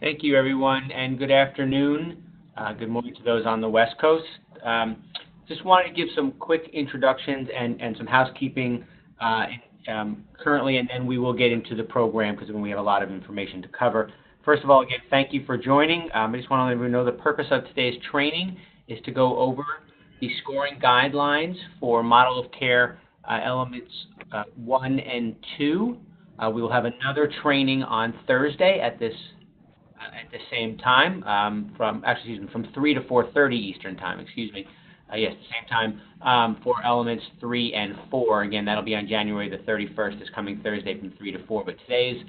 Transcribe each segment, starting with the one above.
Thank you, everyone, and good afternoon. Good morning to those on the West Coast. Just wanted to give some quick introductions and some housekeeping currently, and then we will get into the program because we have a lot of information to cover. First of all, again, thank you for joining. I just want to let everyone know the purpose of today's training is to go over the scoring guidelines for model of care elements 1 and 2. We will have another training on Thursday at the same time, from 3 to 4:30 Eastern Time. Yes, the same time for elements 3 and 4. Again, that'll be on January the 31st, this coming Thursday from 3 to 4. But today's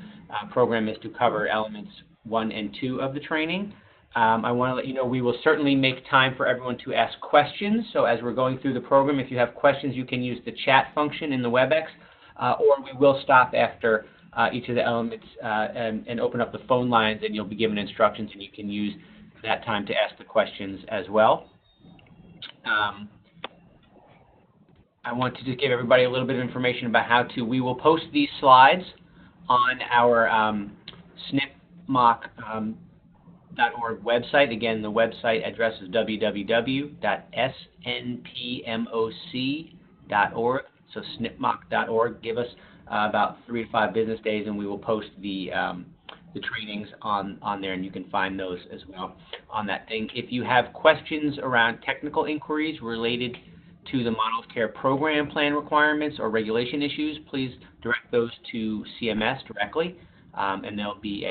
program is to cover elements 1 and 2 of the training. I want to let you know we will certainly make time for everyone to ask questions. So as we're going through the program, if you have questions, you can use the chat function in the WebEx, or we will stop after each of the elements and open up the phone lines, and you'll be given instructions, and you can use that time to ask the questions as well. I want to just give everybody a little bit of information about how to. We will post these slides on our SNPMOC.org website. Again, the website address is www.snpmoc.org. So snpmoc.org. Give us about 3 to 5 business days, and we will post the trainings on there, and you can find those as well on that thing. If you have questions around technical inquiries related to the model of care program plan requirements or regulation issues, please direct those to CMS directly, and there'll be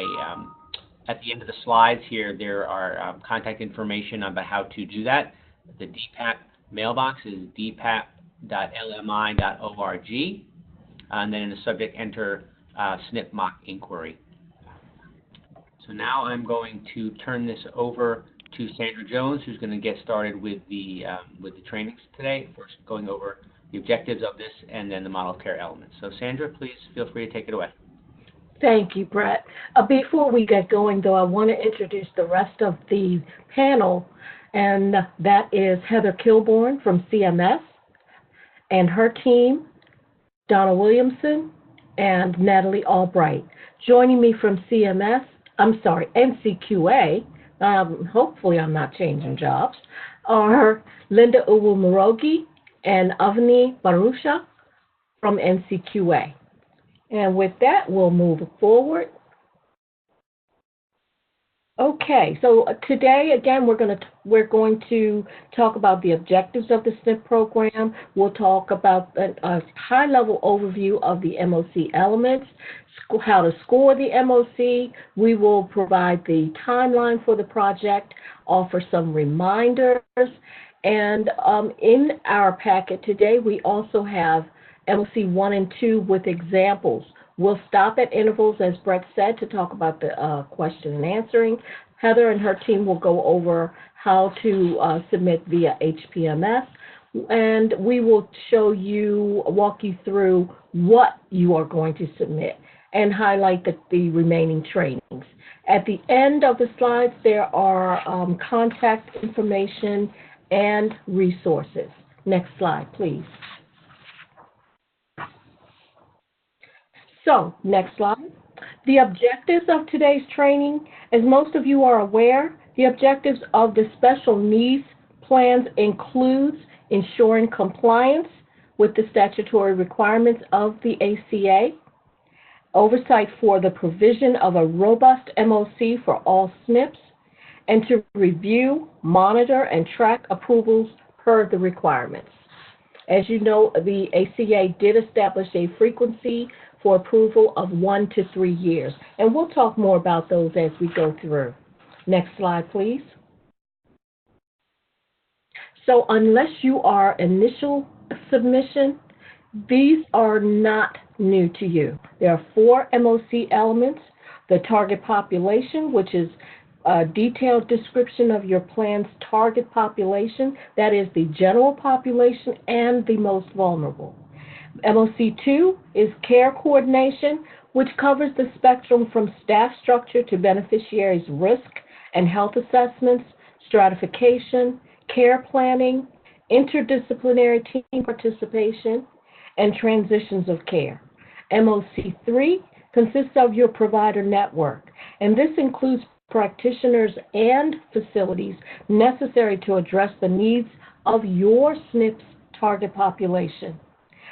at the end of the slides here, there are contact information about how to do that. The DPAP mailbox is dpap.lmi.org. And then in the subject, enter SNPMOC inquiry. So now I'm going to turn this over to Sandra Jones, who's going to get started with the trainings today. First, going over the objectives of this, and then the model of care elements. So Sandra, please feel free to take it away. Thank you, Brett. Before we get going, though, I want to introduce the rest of the panel, and that is Heather Kilborn from CMS and her team, Donna Williamson, and Natalie Albright. Joining me from NCQA, hopefully I'm not changing jobs, are Linda Uwumurogi and Avani Barusha from NCQA. And with that, we'll move forward. Okay, so today, again, we're going to talk about the objectives of the SNP program. We'll talk about a high-level overview of the MOC elements, how to score the MOC. We will provide the timeline for the project, offer some reminders, and in our packet today, we also have MOC 1 and 2 with examples. We'll stop at intervals, as Brett said, to talk about the question and answering. Heather and her team will go over how to submit via HPMS, and we will walk you through what you are going to submit and highlight the remaining trainings. At the end of the slides, there are contact information and resources. Next slide, please. So, next slide. The objectives of today's training, as most of you are aware, the objectives of the special needs plans includes ensuring compliance with the statutory requirements of the ACA, oversight for the provision of a robust MOC for all SNPs, and to review, monitor, and track approvals per the requirements. As you know, the ACA did establish a frequency for approval of 1 to 3 years. And we'll talk more about those as we go through. Next slide, please. So unless you are initial submission, these are not new to you. There are 4 MOC elements: the target population, which is a detailed description of your plan's target population, that is the general population and the most vulnerable. MOC 2 is care coordination, which covers the spectrum from staff structure to beneficiaries' risk and health assessments, stratification, care planning, interdisciplinary team participation, and transitions of care. MOC 3 consists of your provider network, and this includes practitioners, and facilities necessary to address the needs of your SNP's target population.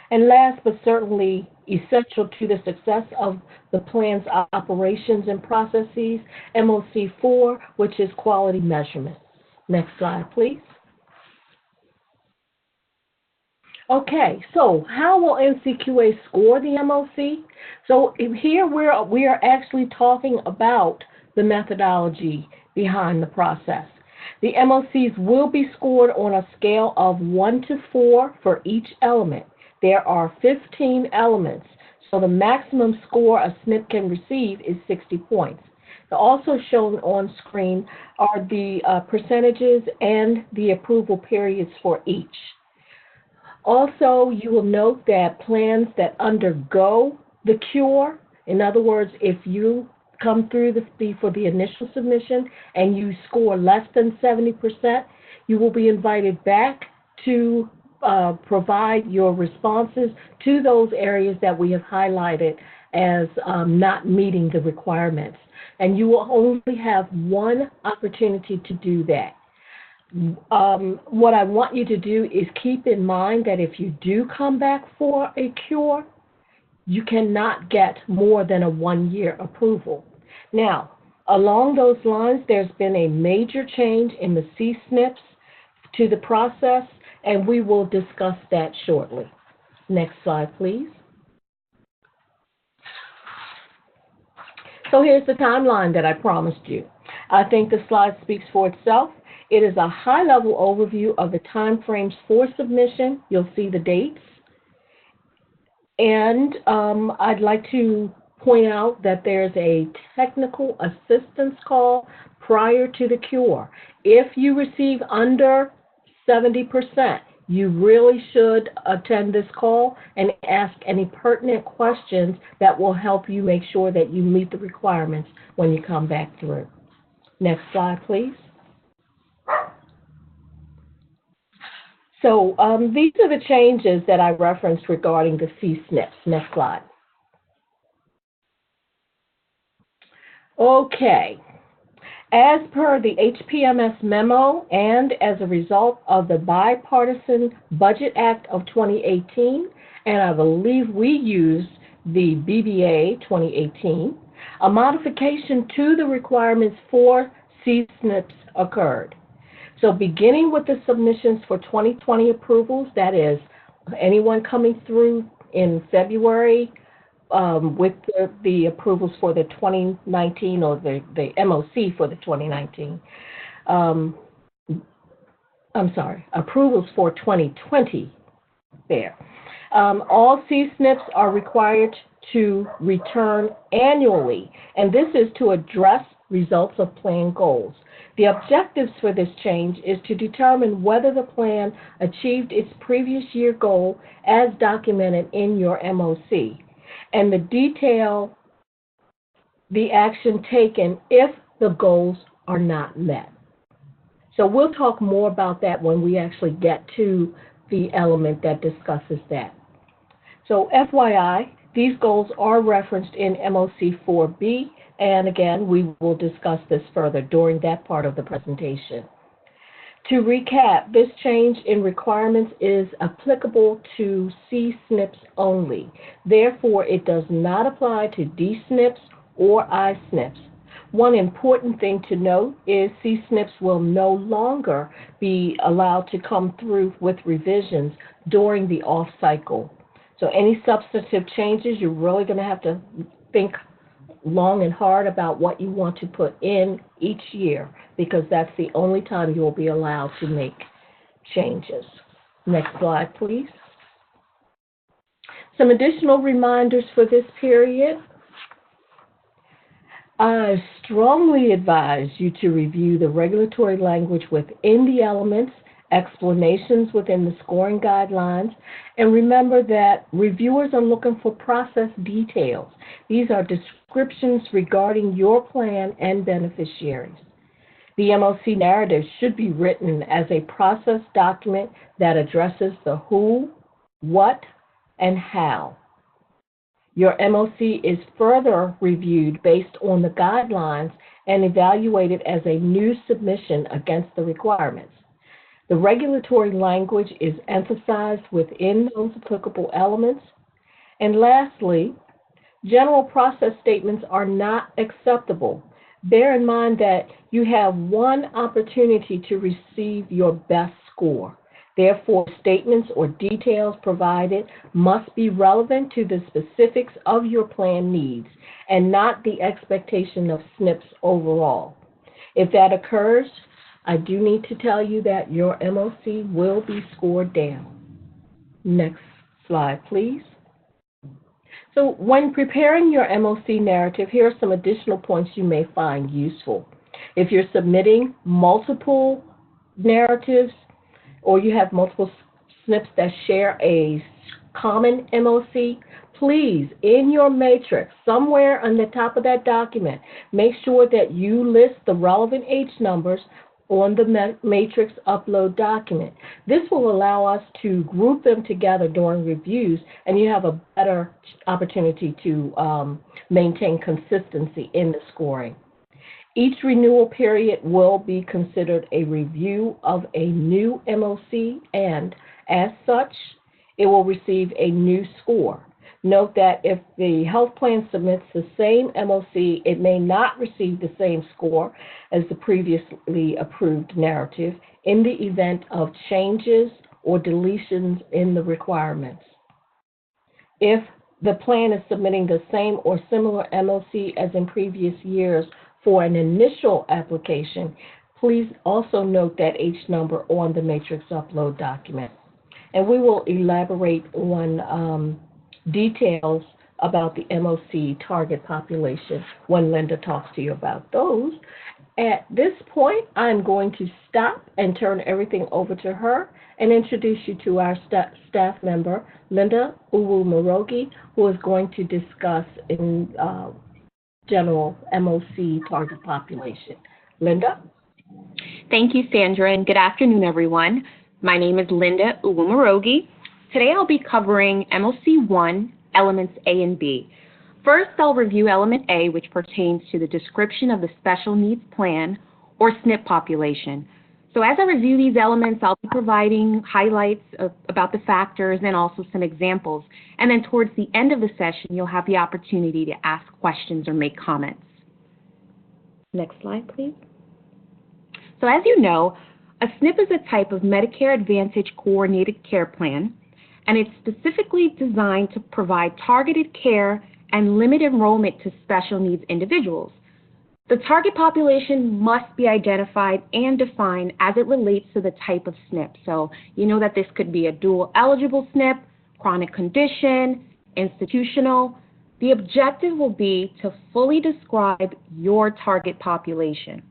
And last but certainly essential to the success of the plan's operations and processes, MOC4, which is quality measurement. Next slide, please. Okay, so how will NCQA score the MOC? So here we are actually talking about the methodology behind the process. The MOCs will be scored on a scale of 1 to 4 for each element. There are 15 elements, so the maximum score a SNP can receive is 60 points. Also shown on screen are the percentages and the approval periods for each. Also, you will note that plans that undergo the cure, in other words, if you come through for the initial submission and you score less than 70%, you will be invited back to provide your responses to those areas that we have highlighted as not meeting the requirements. And you will only have one opportunity to do that. What I want you to do is keep in mind that if you do come back for a cure, you cannot get more than a 1-year approval. Now, along those lines, there's been a major change in the CSNPs to the process, and we will discuss that shortly. Next slide, please. So here's the timeline that I promised you. I think the slide speaks for itself. It is a high-level overview of the timeframes for submission. You'll see the dates. And I'd like to point out that there's a technical assistance call prior to the cure. If you receive under 70%, you really should attend this call and ask any pertinent questions that will help you make sure that you meet the requirements when you come back through. Next slide, please. So these are the changes that I referenced regarding the CSNPs. Next slide. Okay. As per the HPMS memo and as a result of the Bipartisan Budget Act of 2018, and I believe we used the BBA 2018, a modification to the requirements for CSNPs occurred. So beginning with the submissions for 2020 approvals, that is, anyone coming through in February with the approvals for the 2019 or the MOC for the 2019, approvals for 2020 there. All CSNPs are required to return annually, and this is to address results of plan goals. The objectives for this change is to determine whether the plan achieved its previous year goal as documented in your MOC, and the detail the action taken if the goals are not met. So we'll talk more about that when we actually get to the element that discusses that. So FYI, these goals are referenced in MOC 4B, and again, we will discuss this further during that part of the presentation. To recap, this change in requirements is applicable to CSNPs only. Therefore, it does not apply to DSNPs or iSNPs. One important thing to note is CSNPs will no longer be allowed to come through with revisions during the off cycle. So any substantive changes, you're really going to have to think long and hard about what you want to put in each year, because that's the only time you will be allowed to make changes. Next slide, please. Some additional reminders for this period. I strongly advise you to review the regulatory language within the elements, explanations within the scoring guidelines, and remember that reviewers are looking for process details. These are descriptions regarding your plan and beneficiaries. The MOC narrative should be written as a process document that addresses the who, what, and how. Your MOC is further reviewed based on the guidelines and evaluated as a new submission against the requirements. The regulatory language is emphasized within those applicable elements. And lastly, general process statements are not acceptable. Bear in mind that you have one opportunity to receive your best score. Therefore, statements or details provided must be relevant to the specifics of your plan needs and not the expectation of SNPs overall. If that occurs, I do need to tell you that your MOC will be scored down. Next slide, please. So when preparing your MOC narrative, here are some additional points you may find useful. If you're submitting multiple narratives or you have multiple SNPs that share a common MOC, please, in your matrix, somewhere on the top of that document, make sure that you list the relevant H numbers on the matrix upload document. This will allow us to group them together during reviews, and you have a better opportunity to maintain consistency in the scoring. Each renewal period will be considered a review of a new MOC, and as such, it will receive a new score. Note that if the health plan submits the same MOC, it may not receive the same score as the previously approved narrative in the event of changes or deletions in the requirements. If the plan is submitting the same or similar MOC as in previous years for an initial application, please also note that H number on the matrix upload document. And we will elaborate on details about the MOC target population when Linda talks to you about those. At this point, I'm going to stop and turn everything over to her and introduce you to our staff member, Linda Uwu-Morogi, who is going to discuss in general MOC target population. Linda? Thank you, Sandra, and good afternoon, everyone. My name is Linda Uwu-Morogi. Today I'll be covering MOC 1, elements A and B. First, I'll review element A, which pertains to the description of the special needs plan or SNP population. So as I review these elements, I'll be providing highlights about the factors and also some examples. And then towards the end of the session, you'll have the opportunity to ask questions or make comments. Next slide, please. So as you know, a SNP is a type of Medicare Advantage coordinated care plan, and it's specifically designed to provide targeted care and limit enrollment to special needs individuals. The target population must be identified and defined as it relates to the type of SNP. So you know that this could be a dual eligible SNP, chronic condition, institutional. The objective will be to fully describe your target population.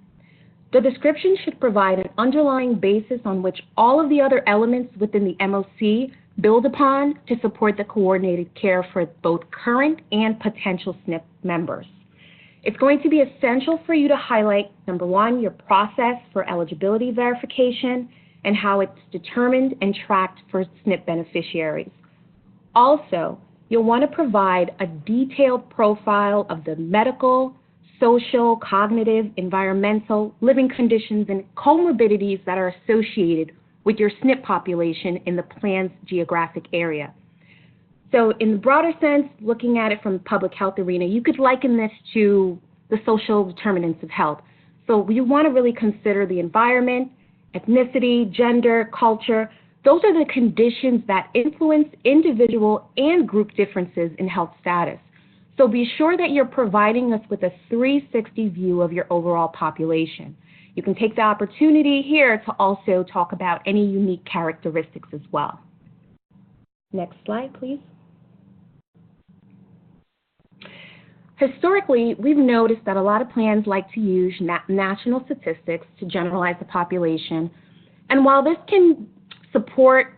The description should provide an underlying basis on which all of the other elements within the MOC build upon to support the coordinated care for both current and potential SNP members. It's going to be essential for you to highlight, number one, your process for eligibility verification and how it's determined and tracked for SNP beneficiaries. Also, you'll want to provide a detailed profile of the medical, social, cognitive, environmental, living conditions, and comorbidities that are associated with your SNP population in the plan's geographic area. So in the broader sense, looking at it from the public health arena, you could liken this to the social determinants of health. So you want to really consider the environment, ethnicity, gender, culture. Those are the conditions that influence individual and group differences in health status. So be sure that you're providing us with a 360 view of your overall population. You can take the opportunity here to also talk about any unique characteristics as well. Next slide, please. Historically, we've noticed that a lot of plans like to use national statistics to generalize the population. And while this can support,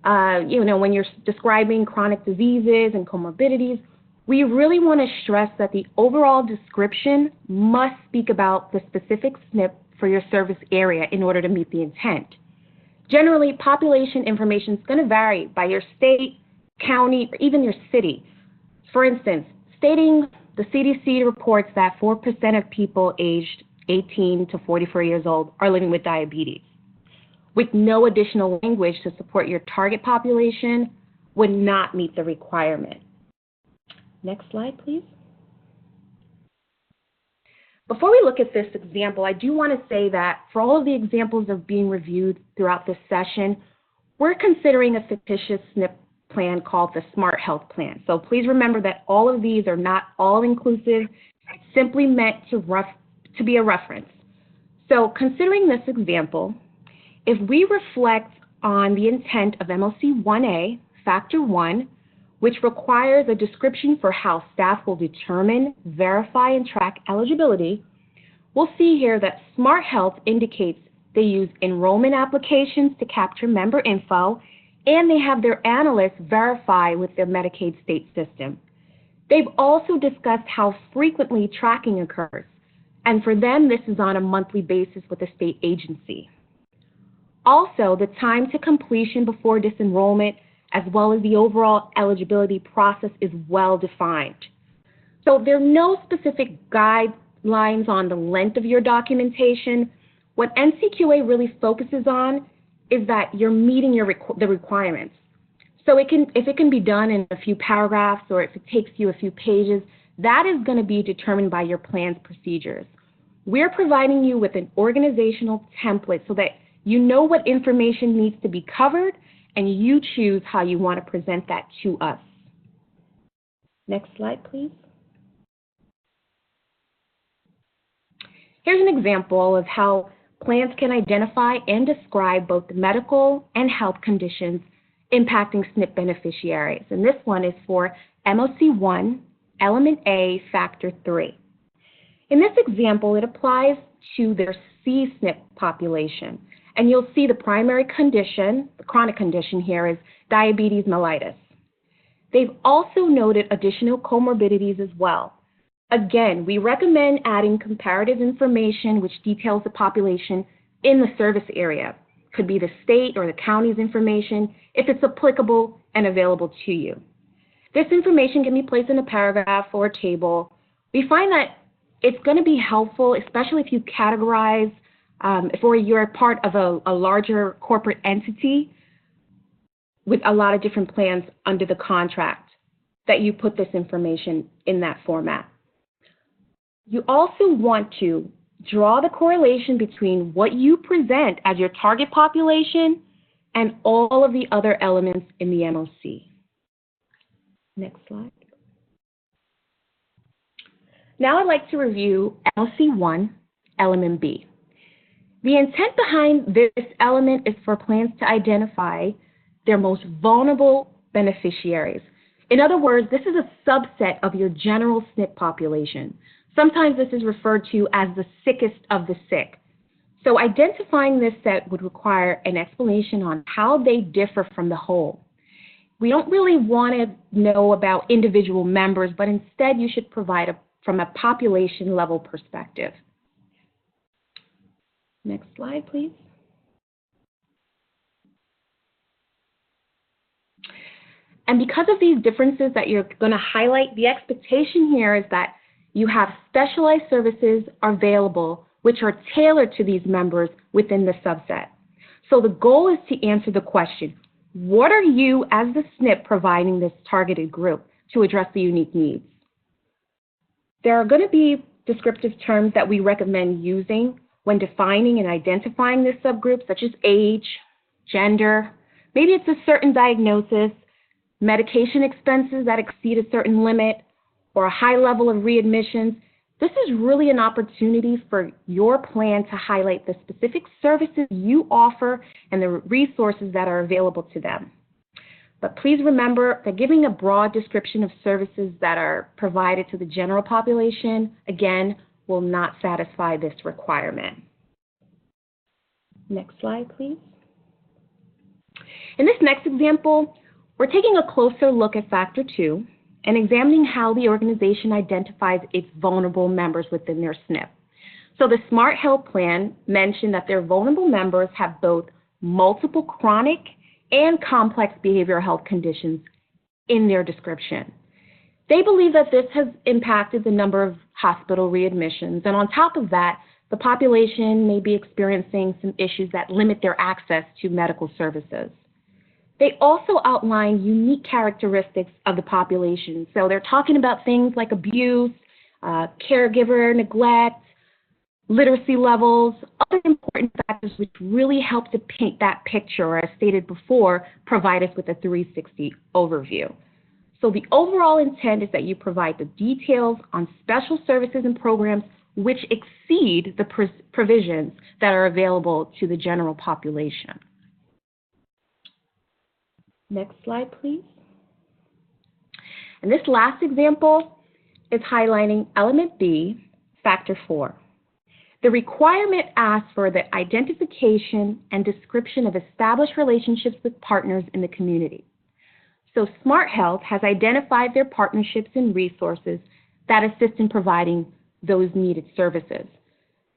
when you're describing chronic diseases and comorbidities, we really want to stress that the overall description must speak about the specific SNP for your service area in order to meet the intent. Generally, population information is going to vary by your state, county, or even your city. For instance, stating the CDC reports that 4% of people aged 18 to 44 years old are living with diabetes, with no additional language to support your target population, would not meet the requirement. Next slide, please. Before we look at this example, I do want to say that for all of the examples of being reviewed throughout this session, we're considering a fictitious SNP plan called the Smart Health Plan. So please remember that all of these are not all-inclusive. It's simply meant to be a reference. So considering this example, if we reflect on the intent of MLC 1A, Factor 1, which requires a description for how staff will determine, verify, and track eligibility, we'll see here that Smart Health indicates they use enrollment applications to capture member info, and they have their analysts verify with their Medicaid state system. They've also discussed how frequently tracking occurs, and for them, this is on a monthly basis with a state agency. Also, the time to completion before disenrollment, as well as the overall eligibility process, is well defined. So there are no specific guidelines on the length of your documentation. What NCQA really focuses on is that you're meeting the requirements. So if it can be done in a few paragraphs or if it takes you a few pages, that is going to be determined by your plan's procedures. We're providing you with an organizational template so that you know what information needs to be covered and you choose how you want to present that to us. Next slide, please. Here's an example of how plans can identify and describe both the medical and health conditions impacting SNP beneficiaries. And this one is for MOC 1, Element A, Factor 3. In this example, it applies to their C-SNP population. And you'll see the primary condition, the chronic condition here, is diabetes mellitus. They've also noted additional comorbidities as well. Again, we recommend adding comparative information which details the population in the service area. Could be the state or the county's information if it's applicable and available to you. This information can be placed in a paragraph or a table. We find that it's going to be helpful, especially if you categorize, you're a part of a larger corporate entity with a lot of different plans under the contract, that you put this information in that format. You also want to draw the correlation between what you present as your target population and all of the other elements in the MOC. Next slide. Now I'd like to review MOC 1, Element B. The intent behind this element is for plans to identify their most vulnerable beneficiaries. In other words, this is a subset of your general SNP population. Sometimes this is referred to as the sickest of the sick. So identifying this set would require an explanation on how they differ from the whole. We don't really want to know about individual members, but instead you should provide from a population level perspective. Next slide, please. And because of these differences that you're going to highlight, the expectation here is that you have specialized services available which are tailored to these members within the subset. So the goal is to answer the question, what are you as the SNP providing this targeted group to address the unique needs? There are going to be descriptive terms that we recommend using when defining and identifying this subgroup, such as age, gender, maybe it's a certain diagnosis, medication expenses that exceed a certain limit, or a high level of readmissions. This is really an opportunity for your plan to highlight the specific services you offer and the resources that are available to them. But please remember that giving a broad description of services that are provided to the general population, again, will not satisfy this requirement. Next slide, please. In this next example, we're taking a closer look at Factor 2 and examining how the organization identifies its vulnerable members within their SNP. So the Smart Health Plan mentioned that their vulnerable members have both multiple chronic and complex behavioral health conditions in their description. They believe that this has impacted the number of hospital readmissions, and on top of that, the population may be experiencing some issues that limit their access to medical services. They also outline unique characteristics of the population. So they're talking about things like abuse, caregiver neglect, literacy levels, other important factors which really help to paint that picture, or as stated before, provide us with a 360 overview. So the overall intent is that you provide the details on special services and programs which exceed the provisions that are available to the general population. Next slide, please. And this last example is highlighting element B, factor 4. The requirement asks for the identification and description of established relationships with partners in the community. So Smart Health has identified their partnerships and resources that assist in providing those needed services.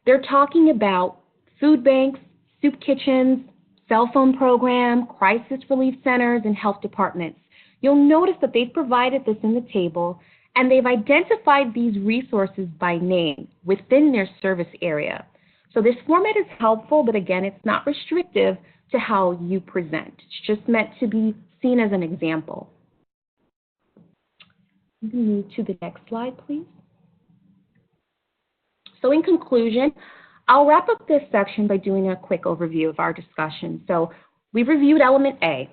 They're talking about food banks, soup kitchens, cell phone program, crisis relief centers, and health departments. You'll notice that they've provided this in the table, and they've identified these resources by name within their service area. So this format is helpful, but again, it's not restrictive to how you present. It's just meant to be seen as an example. Move to the next slide, please. So in conclusion, I'll wrap up this section by doing a quick overview of our discussion. So we've reviewed element A.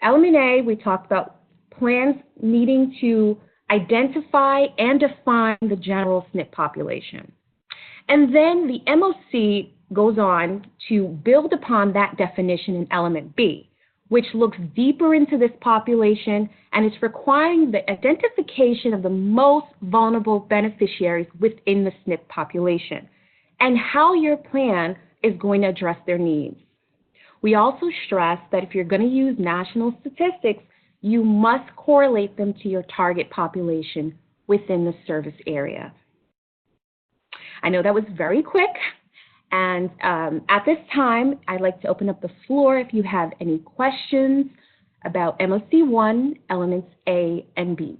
Element A, we talked about plans needing to identify and define the general SNP population. And then the MOC goes on to build upon that definition in element B, which looks deeper into this population and is requiring the identification of the most vulnerable beneficiaries within the SNP population and how your plan is going to address their needs. We also stress that if you're going to use national statistics, you must correlate them to your target population within the service area. I know that was very quick, and at this time, I'd like to open up the floor if you have any questions about MOC1, elements A and B.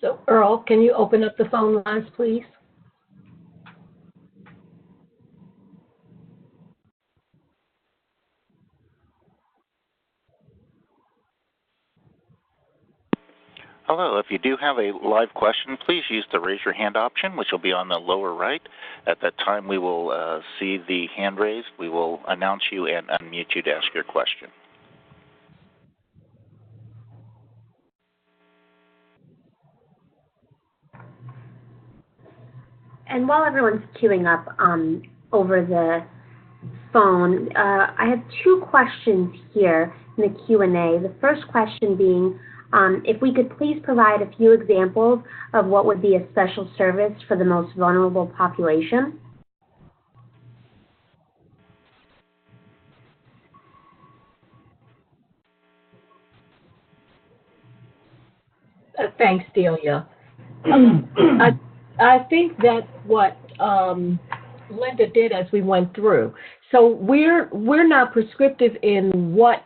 So, Earl, can you open up the phone lines, please? Hello, if you do have a live question, please use the raise your hand option, which will be on the lower right. At that time, we will see the hand raised. We will announce you and unmute you to ask your question. And while everyone's queuing up over the phone, I have two questions here in the Q&A. The first question being, if we could please provide a few examples of what would be a special service for the most vulnerable population. Thanks, Delia. I think that's what Linda did as we went through. So we're not prescriptive in what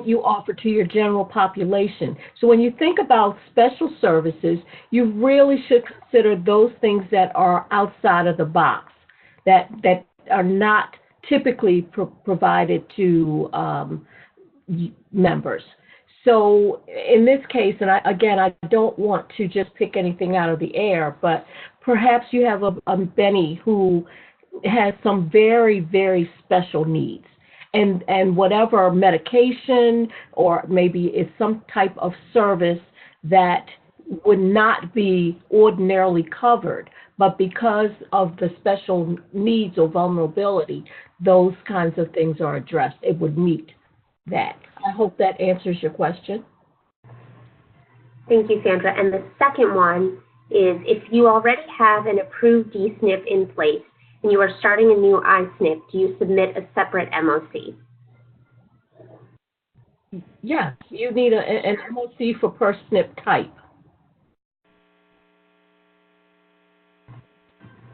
you offer to your general population. So when you think about special services, you really should consider those things that are outside of the box, that are not typically provided to members. So in this case, and I don't want to just pick anything out of the air, but perhaps you have a Benny who has some very, very special needs. And whatever medication or maybe it's some type of service that would not be ordinarily covered, but because of the special needs or vulnerability, those kinds of things are addressed. It would meet that. I hope that answers your question. Thank you, Sandra. And the second one is, if you already have an approved DSNP in place and you are starting a new iSNP, do you submit a separate MOC? Yes, you need an MOC for per SNP type.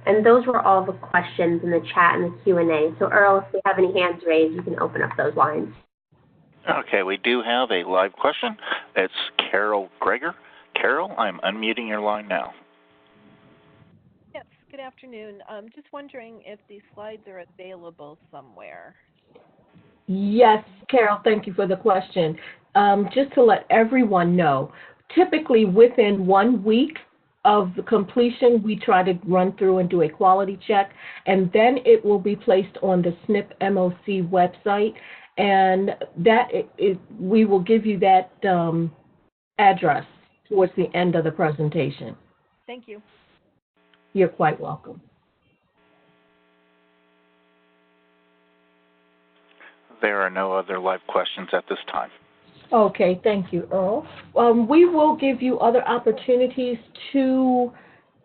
And those were all the questions in the chat and the Q&A. So Earl, if we have any hands raised, you can open up those lines. Okay, we do have a live question. It's Carol Greger. Carol, I'm unmuting your line now. Yes, good afternoon. Just wondering if these slides are available somewhere. Yes, Carol, thank you for the question. Just to let everyone know, typically within 1 week of the completion, we try to run through and do a quality check, and then it will be placed on the SNP MOC website, and that we will give you that address towards the end of the presentation. Thank you. You're quite welcome. There are no other live questions at this time. Okay, thank you, Earl. We will give you other opportunities to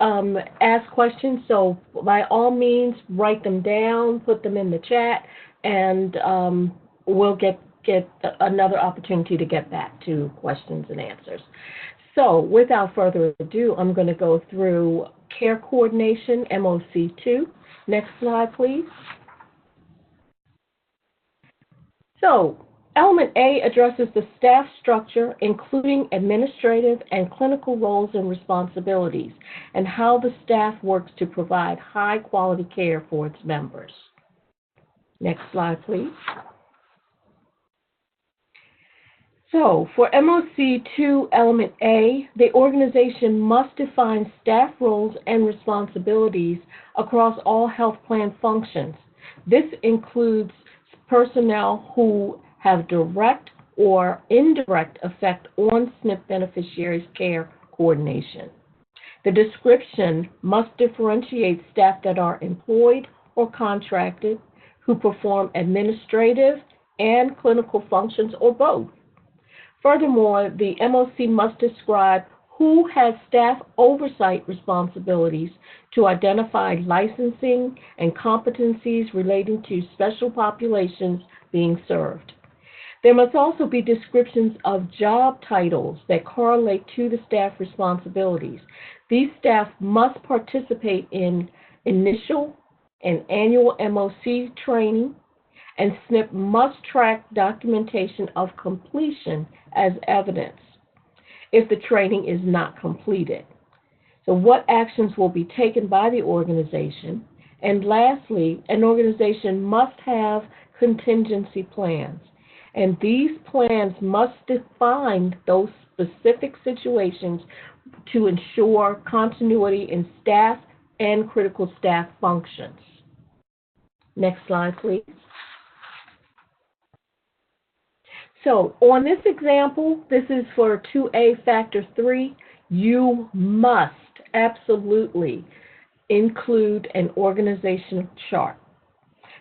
ask questions, so by all means, write them down, put them in the chat, and we'll get another opportunity to get back to questions and answers. So without further ado, I'm going to go through Care Coordination, MOC2. Next slide, please. So Element A addresses the staff structure, including administrative and clinical roles and responsibilities, and how the staff works to provide high-quality care for its members. Next slide, please. So for MOC2 Element A, the organization must define staff roles and responsibilities across all health plan functions. This includes personnel who have direct or indirect effect on SNP beneficiaries' care coordination. The description must differentiate staff that are employed or contracted, who perform administrative and clinical functions, or both. Furthermore, the MOC must describe who has staff oversight responsibilities to identify licensing and competencies relating to special populations being served. There must also be descriptions of job titles that correlate to the staff responsibilities. These staff must participate in initial and annual MOC training, and SNP must track documentation of completion as evidence if the training is not completed. So what actions will be taken by the organization? And lastly, an organization must have contingency plans. And these plans must define those specific situations to ensure continuity in staff and critical staff functions. Next slide, please. So on this example, this is for 2A Factor 3, you must absolutely include an organizational chart.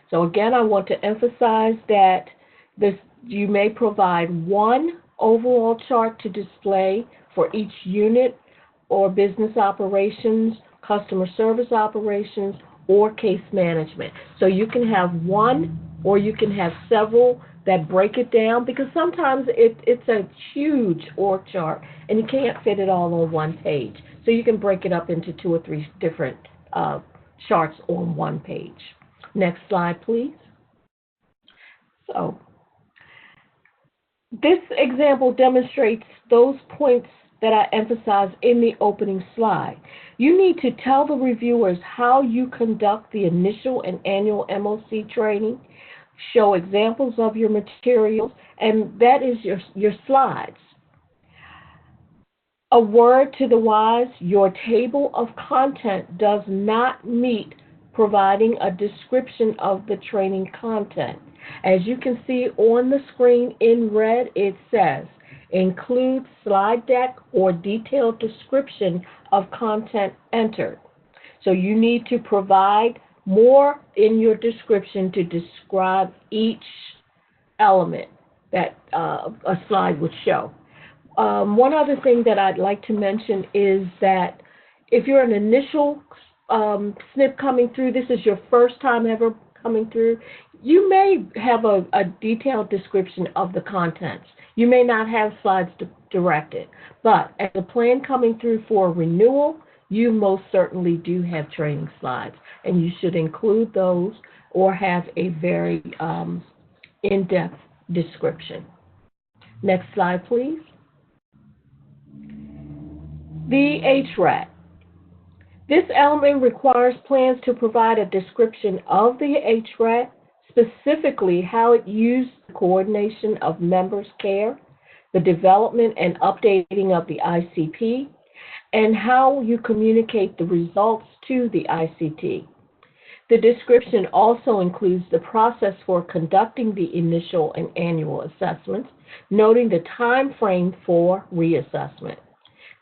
So again, I want to emphasize that you may provide one overall chart to display for each unit or business operations, customer service operations, or case management. So you can have one or you can have several that break it down, because sometimes it's a huge org chart and you can't fit it all on one page. So you can break it up into 2 or 3 different charts on one page. Next slide, please. So this example demonstrates those points that I emphasized in the opening slide. You need to tell the reviewers how you conduct the initial and annual MOC training, show examples of your materials, and that is your slides. A word to the wise, your table of content does not meet providing a description of the training content. As you can see on the screen in red, it says, include slide deck or detailed description of content entered. So you need to provide more in your description to describe each element that a slide would show. One other thing that I'd like to mention is that if you're an initial SNP coming through, this is your first time ever coming through, you may have a detailed description of the contents. You may not have slides directed, but as a plan coming through for renewal, you most certainly do have training slides, and you should include those or have a very in-depth description. Next slide, please. The HRAT. This element requires plans to provide a description of the HRAT, specifically how it used the coordination of members' care, the development and updating of the ICP, and how you communicate the results to the ICT. The description also includes the process for conducting the initial and annual assessments, noting the time frame for reassessment,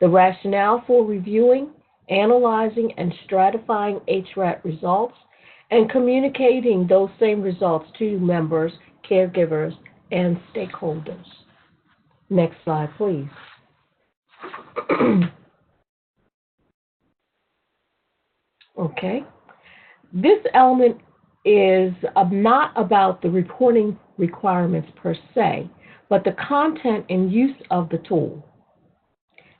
the rationale for reviewing, analyzing, and stratifying HRAT results, and communicating those same results to members, caregivers, and stakeholders. Next slide, please. Okay. This element is not about the reporting requirements per se, but the content and use of the tool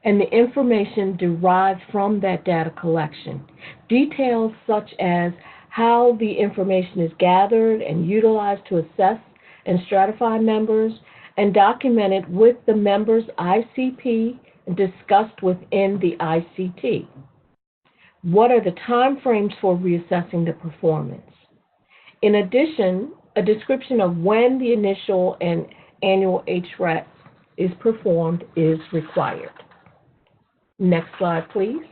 and the information derived from that data collection. Details such as how the information is gathered and utilized to assess and stratify members and documented with the members' ICP and discussed within the ICT. What are the time frames for reassessing the performance? In addition, a description of when the initial and annual HRAT is performed is required. Next slide, please.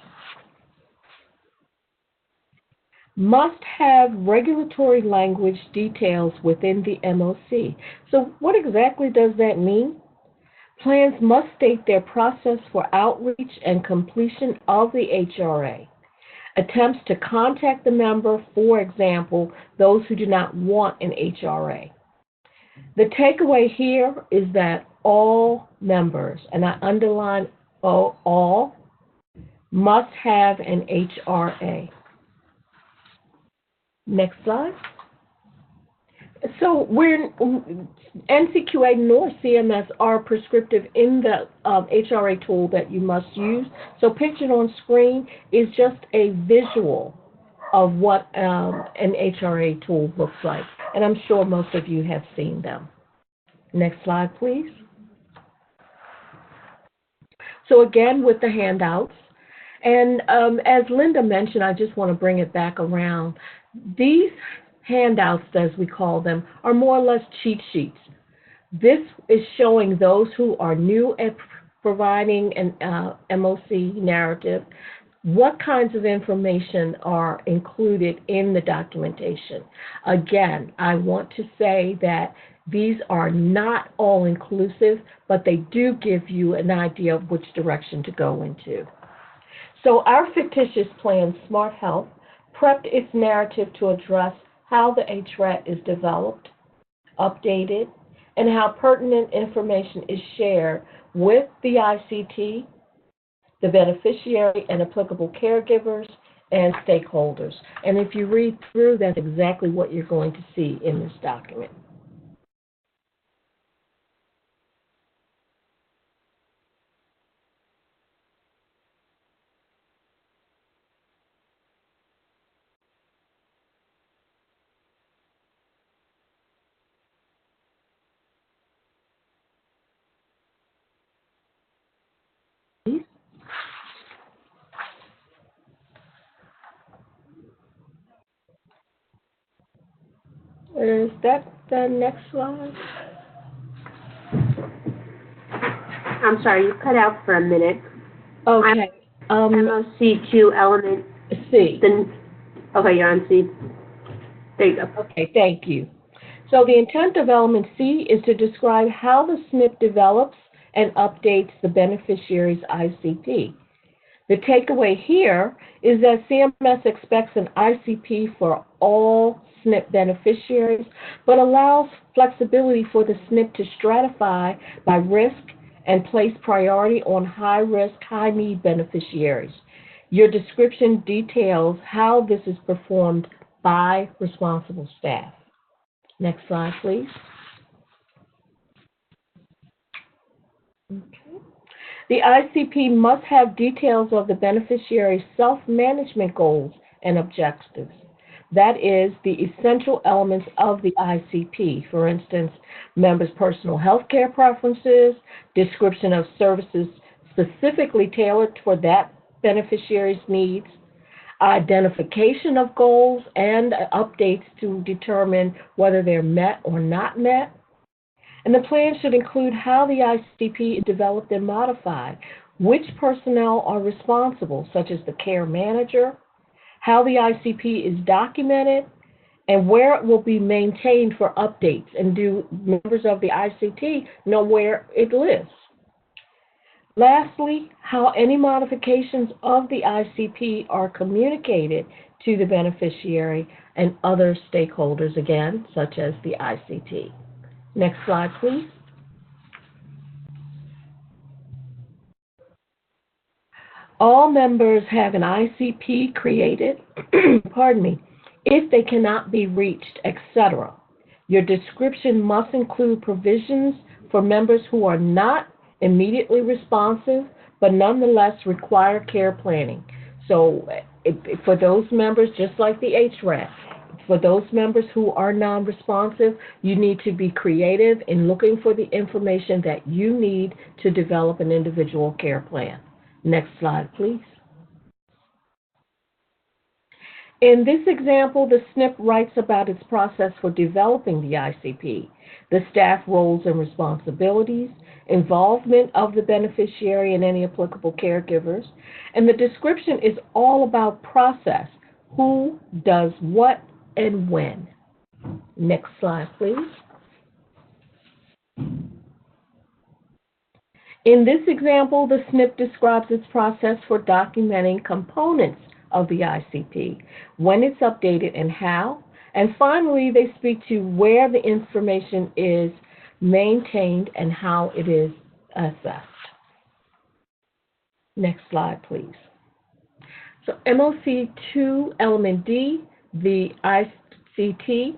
Must have regulatory language details within the MOC. So what exactly does that mean? Plans must state their process for outreach and completion of the HRA. Attempts to contact the member, for example, those who do not want an HRA. The takeaway here is that all members, and I underline all, must have an HRA. Next slide. So NCQA nor CMS are prescriptive in the HRA tool that you must use. So pictured on screen is just a visual of what an HRA tool looks like. And I'm sure most of you have seen them. Next slide, please. So again, with the handouts. And as Linda mentioned, I just want to bring it back around. These handouts, as we call them, are more or less cheat sheets. This is showing those who are new at providing an MOC narrative what kinds of information are included in the documentation. Again, I want to say that these are not all-inclusive, but they do give you an idea of which direction to go into. So our fictitious plan, Smart Health, prepped its narrative to address how the HRAT is developed, updated, and how pertinent information is shared with the ICT, the beneficiary and applicable caregivers, and stakeholders. And if you read through, that's exactly what you're going to see in this document. Is that the next slide? I'm sorry, you cut out for a minute. Okay. MOC2 element C. Okay, you're on C. There you go. Okay, thank you. So the intent of element C is to describe how the SNP develops and updates the beneficiary's ICP. The takeaway here is that CMS expects an ICP for all SNP beneficiaries, but allows flexibility for the SNP to stratify by risk and place priority on high-risk, high-need beneficiaries. Your description details how this is performed by responsible staff. Next slide, please. Okay. The ICP must have details of the beneficiary's self-management goals and objectives. That is, the essential elements of the ICP. For instance, members' personal health care preferences, description of services specifically tailored for that beneficiary's needs, identification of goals, and updates to determine whether they're met or not met. And the plan should include how the ICP is developed and modified, which personnel are responsible, such as the care manager, how the ICP is documented, and where it will be maintained for updates, and do members of the ICT know where it lives. Lastly, how any modifications of the ICP are communicated to the beneficiary and other stakeholders, again, such as the ICT. Next slide, please. All members have an ICP created, pardon me, if they cannot be reached, etc. Your description must include provisions for members who are not immediately responsive, but nonetheless require care planning. So for those members, just like the HRAT, for those members who are non-responsive, you need to be creative in looking for the information that you need to develop an individual care plan. Next slide, please. In this example, the SNP writes about its process for developing the ICP, the staff roles and responsibilities, involvement of the beneficiary and any applicable caregivers, and the description is all about process, who does what and when. Next slide, please. In this example, the SNP describes its process for documenting components of the ICP, when it's updated and how, and finally they speak to where the information is maintained and how it is assessed. Next slide, please. So MOC 2, Element D, the ICT.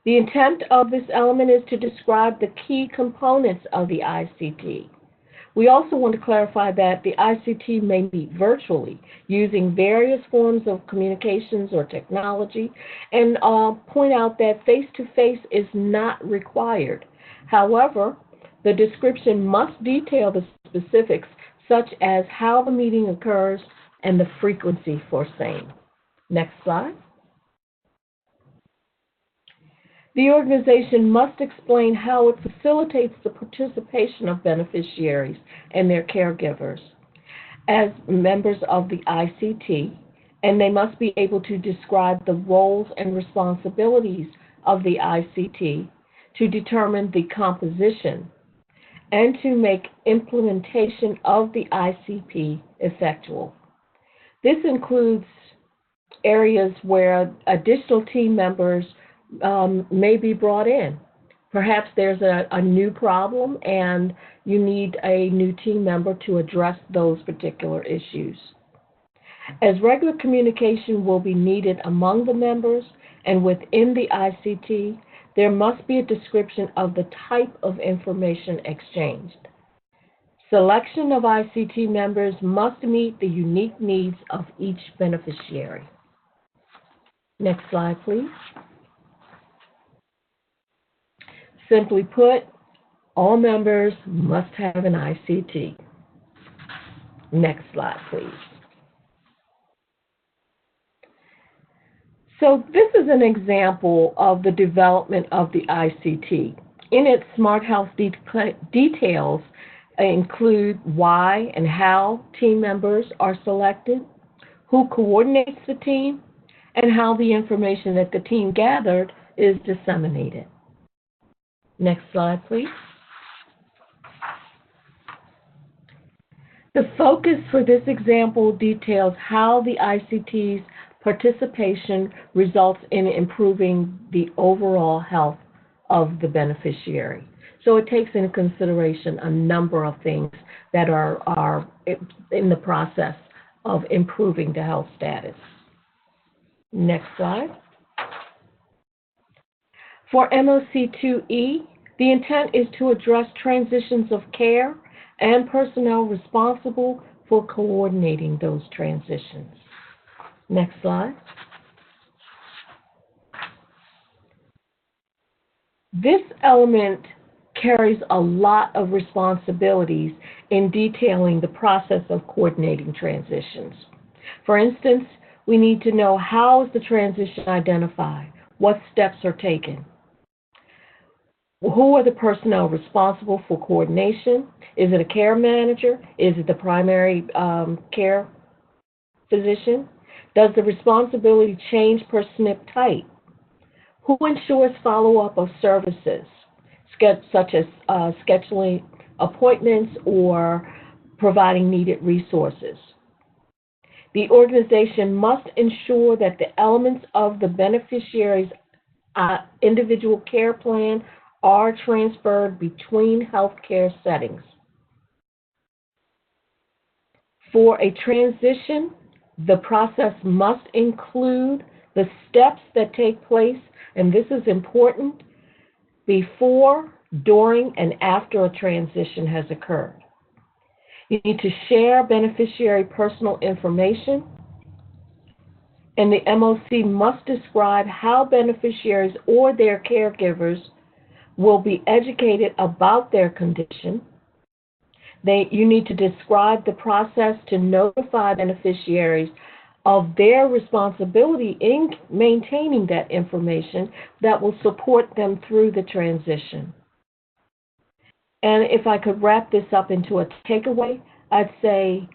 The intent of this element is to describe the key components of the ICT. We also want to clarify that the ICT may meet virtually using various forms of communications or technology, and point out that face-to-face is not required. However, the description must detail the specifics, such as how the meeting occurs and the frequency for same. Next slide. The organization must explain how it facilitates the participation of beneficiaries and their caregivers as members of the ICT, and they must be able to describe the roles and responsibilities of the ICT to determine the composition and to make implementation of the ICP effectual. This includes areas where additional team members may be brought in. Perhaps there's a new problem and you need a new team member to address those particular issues. As regular communication will be needed among the members and within the ICT, there must be a description of the type of information exchanged. Selection of ICT members must meet the unique needs of each beneficiary. Next slide, please. Simply put, all members must have an ICT. Next slide, please. So this is an example of the development of the ICT. In it, Smart Health details include why and how team members are selected, who coordinates the team, and how the information that the team gathered is disseminated. Next slide, please. The focus for this example details how the ICT's participation results in improving the overall health of the beneficiary. So it takes into consideration a number of things that are in the process of improving the health status. Next slide. For MOC 2E, the intent is to address transitions of care and personnel responsible for coordinating those transitions. Next slide. This element carries a lot of responsibilities in detailing the process of coordinating transitions. For instance, we need to know how is the transition identified, what steps are taken, who are the personnel responsible for coordination, is it a care manager, is it the primary care physician, does the responsibility change per SNP type, who ensures follow-up of services, such as scheduling appointments or providing needed resources. The organization must ensure that the elements of the beneficiary's individual care plan are transferred between healthcare settings. For a transition, the process must include the steps that take place, and this is important, before, during, and after a transition has occurred. You need to share beneficiary personal information, and the MOC must describe how beneficiaries or their caregivers will be educated about their condition. You need to describe the process to notify beneficiaries of their responsibility in maintaining that information that will support them through the transition. And if I could wrap this up into a takeaway, I'd say,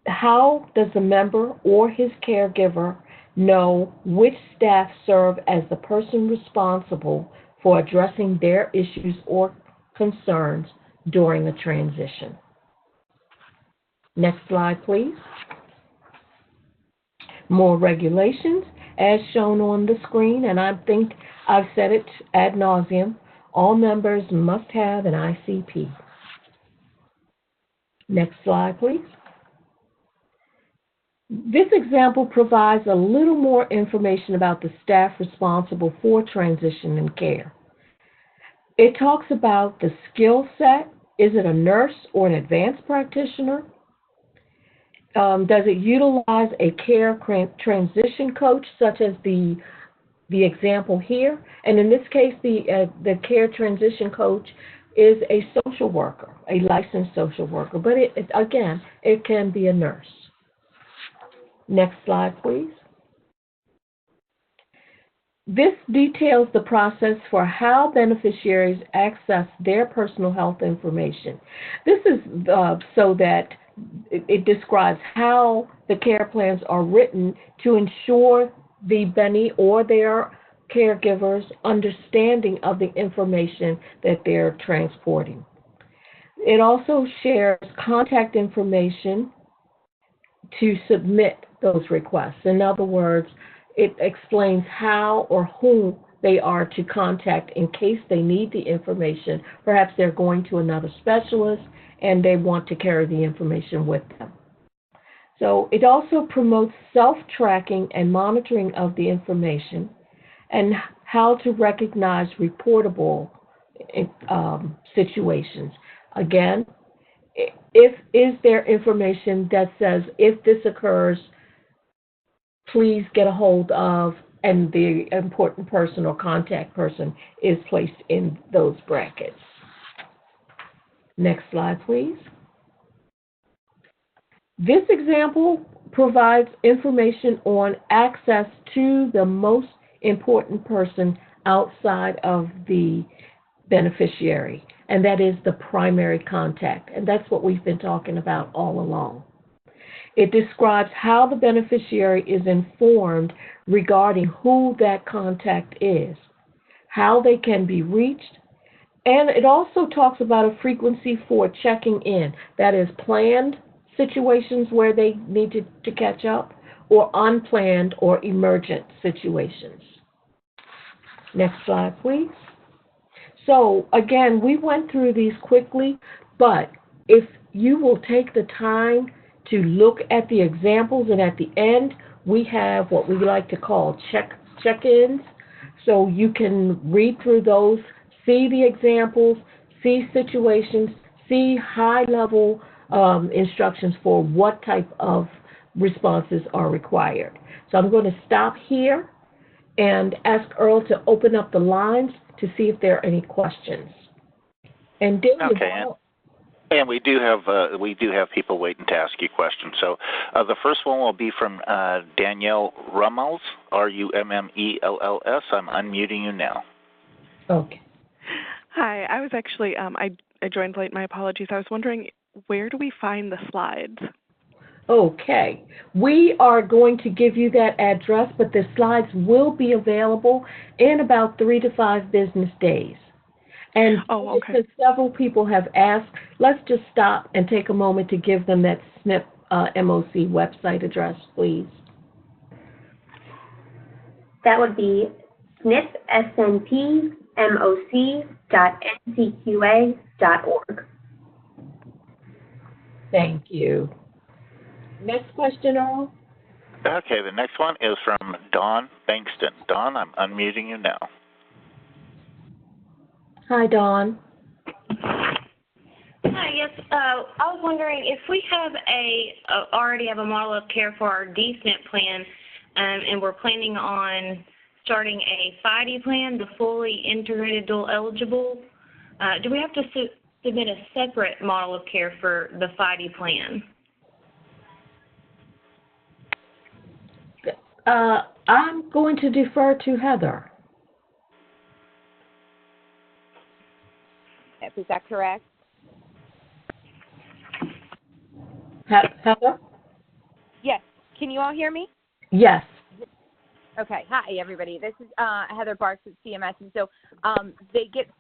how does the member or his caregiver know which staff serve as the person responsible for addressing their issues or concerns during a transition? Next slide, please. More regulations, as shown on the screen, and I think I've said it ad nauseum. All members must have an ICP. Next slide, please. This example provides a little more information about the staff responsible for transition and care. It talks about the skill set. Is it a nurse or an advanced practitioner? Does it utilize a care transition coach, such as the example here? And in this case, the care transition coach is a social worker, a licensed social worker. But again, it can be a nurse. Next slide, please. This details the process for how beneficiaries access their personal health information. This is so that it describes how the care plans are written to ensure the Benny or their caregivers' understanding of the information that they're transporting. It also shares contact information to submit those requests. In other words, it explains how or whom they are to contact in case they need the information. Perhaps they're going to another specialist and they want to carry the information with them. So it also promotes self-tracking and monitoring of the information and how to recognize reportable situations. Again, is there information that says if this occurs, please get a hold of, and the important person or contact person is placed in those brackets. Next slide, please. This example provides information on access to the most important person outside of the beneficiary, and that is the primary contact, and that's what we've been talking about all along. It describes how the beneficiary is informed regarding who that contact is, how they can be reached, and it also talks about a frequency for checking in, that is planned situations where they need to catch up, or unplanned or emergent situations. Next slide, please. So again, we went through these quickly, but if you will take the time to look at the examples, and at the end, we have what we like to call check-ins. So you can read through those, see the examples, see situations, see high-level instructions for what type of responses are required. So I'm going to stop here and ask Earl to open up the lines to see if there are any questions. And Delia, Okay. And we do have people waiting to ask you questions. So the first one will be from Danielle Rummels, Rummels. I'm unmuting you now. Okay. Hi, I was actually I joined late. My apologies. I was wondering, where do we find the slides? Okay. We are going to give you that address, but the slides will be available in about 3 to 5 business days. And since several people have asked, let's just stop and take a moment to give them that SNP MOC website address, please. That would be snpmoc.ncqa.org. Thank you. Next question, Earl. Okay, the next one is from Dawn Bankston. Dawn, I'm unmuting you now. Hi, Dawn. Hi, yes. I was wondering if we have already have a model of care for our DSNP plan, and we're planning on starting a FIDE plan, the fully integrated dual eligible. Do we have to submit a separate model of care for the FIDE plan? I'm going to defer to Heather. Is that correct? Heather? Yes. Can you all hear me? Yes. Okay. Hi, everybody. This is Heather Barks with CMS. And so they get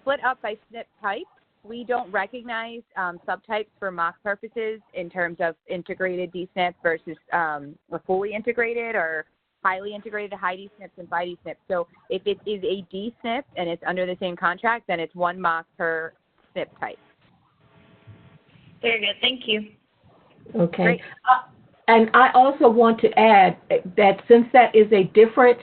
split up by SNP type. We don't recognize subtypes for mock purposes in terms of integrated DSNP versus a fully integrated or highly integrated high DSNPs and FIDE SNPs. So if it is a DSNP and it's under the same contract, then it's 1 mock per SNP type. Very good. Thank you. Okay. And I also want to add that since that is a different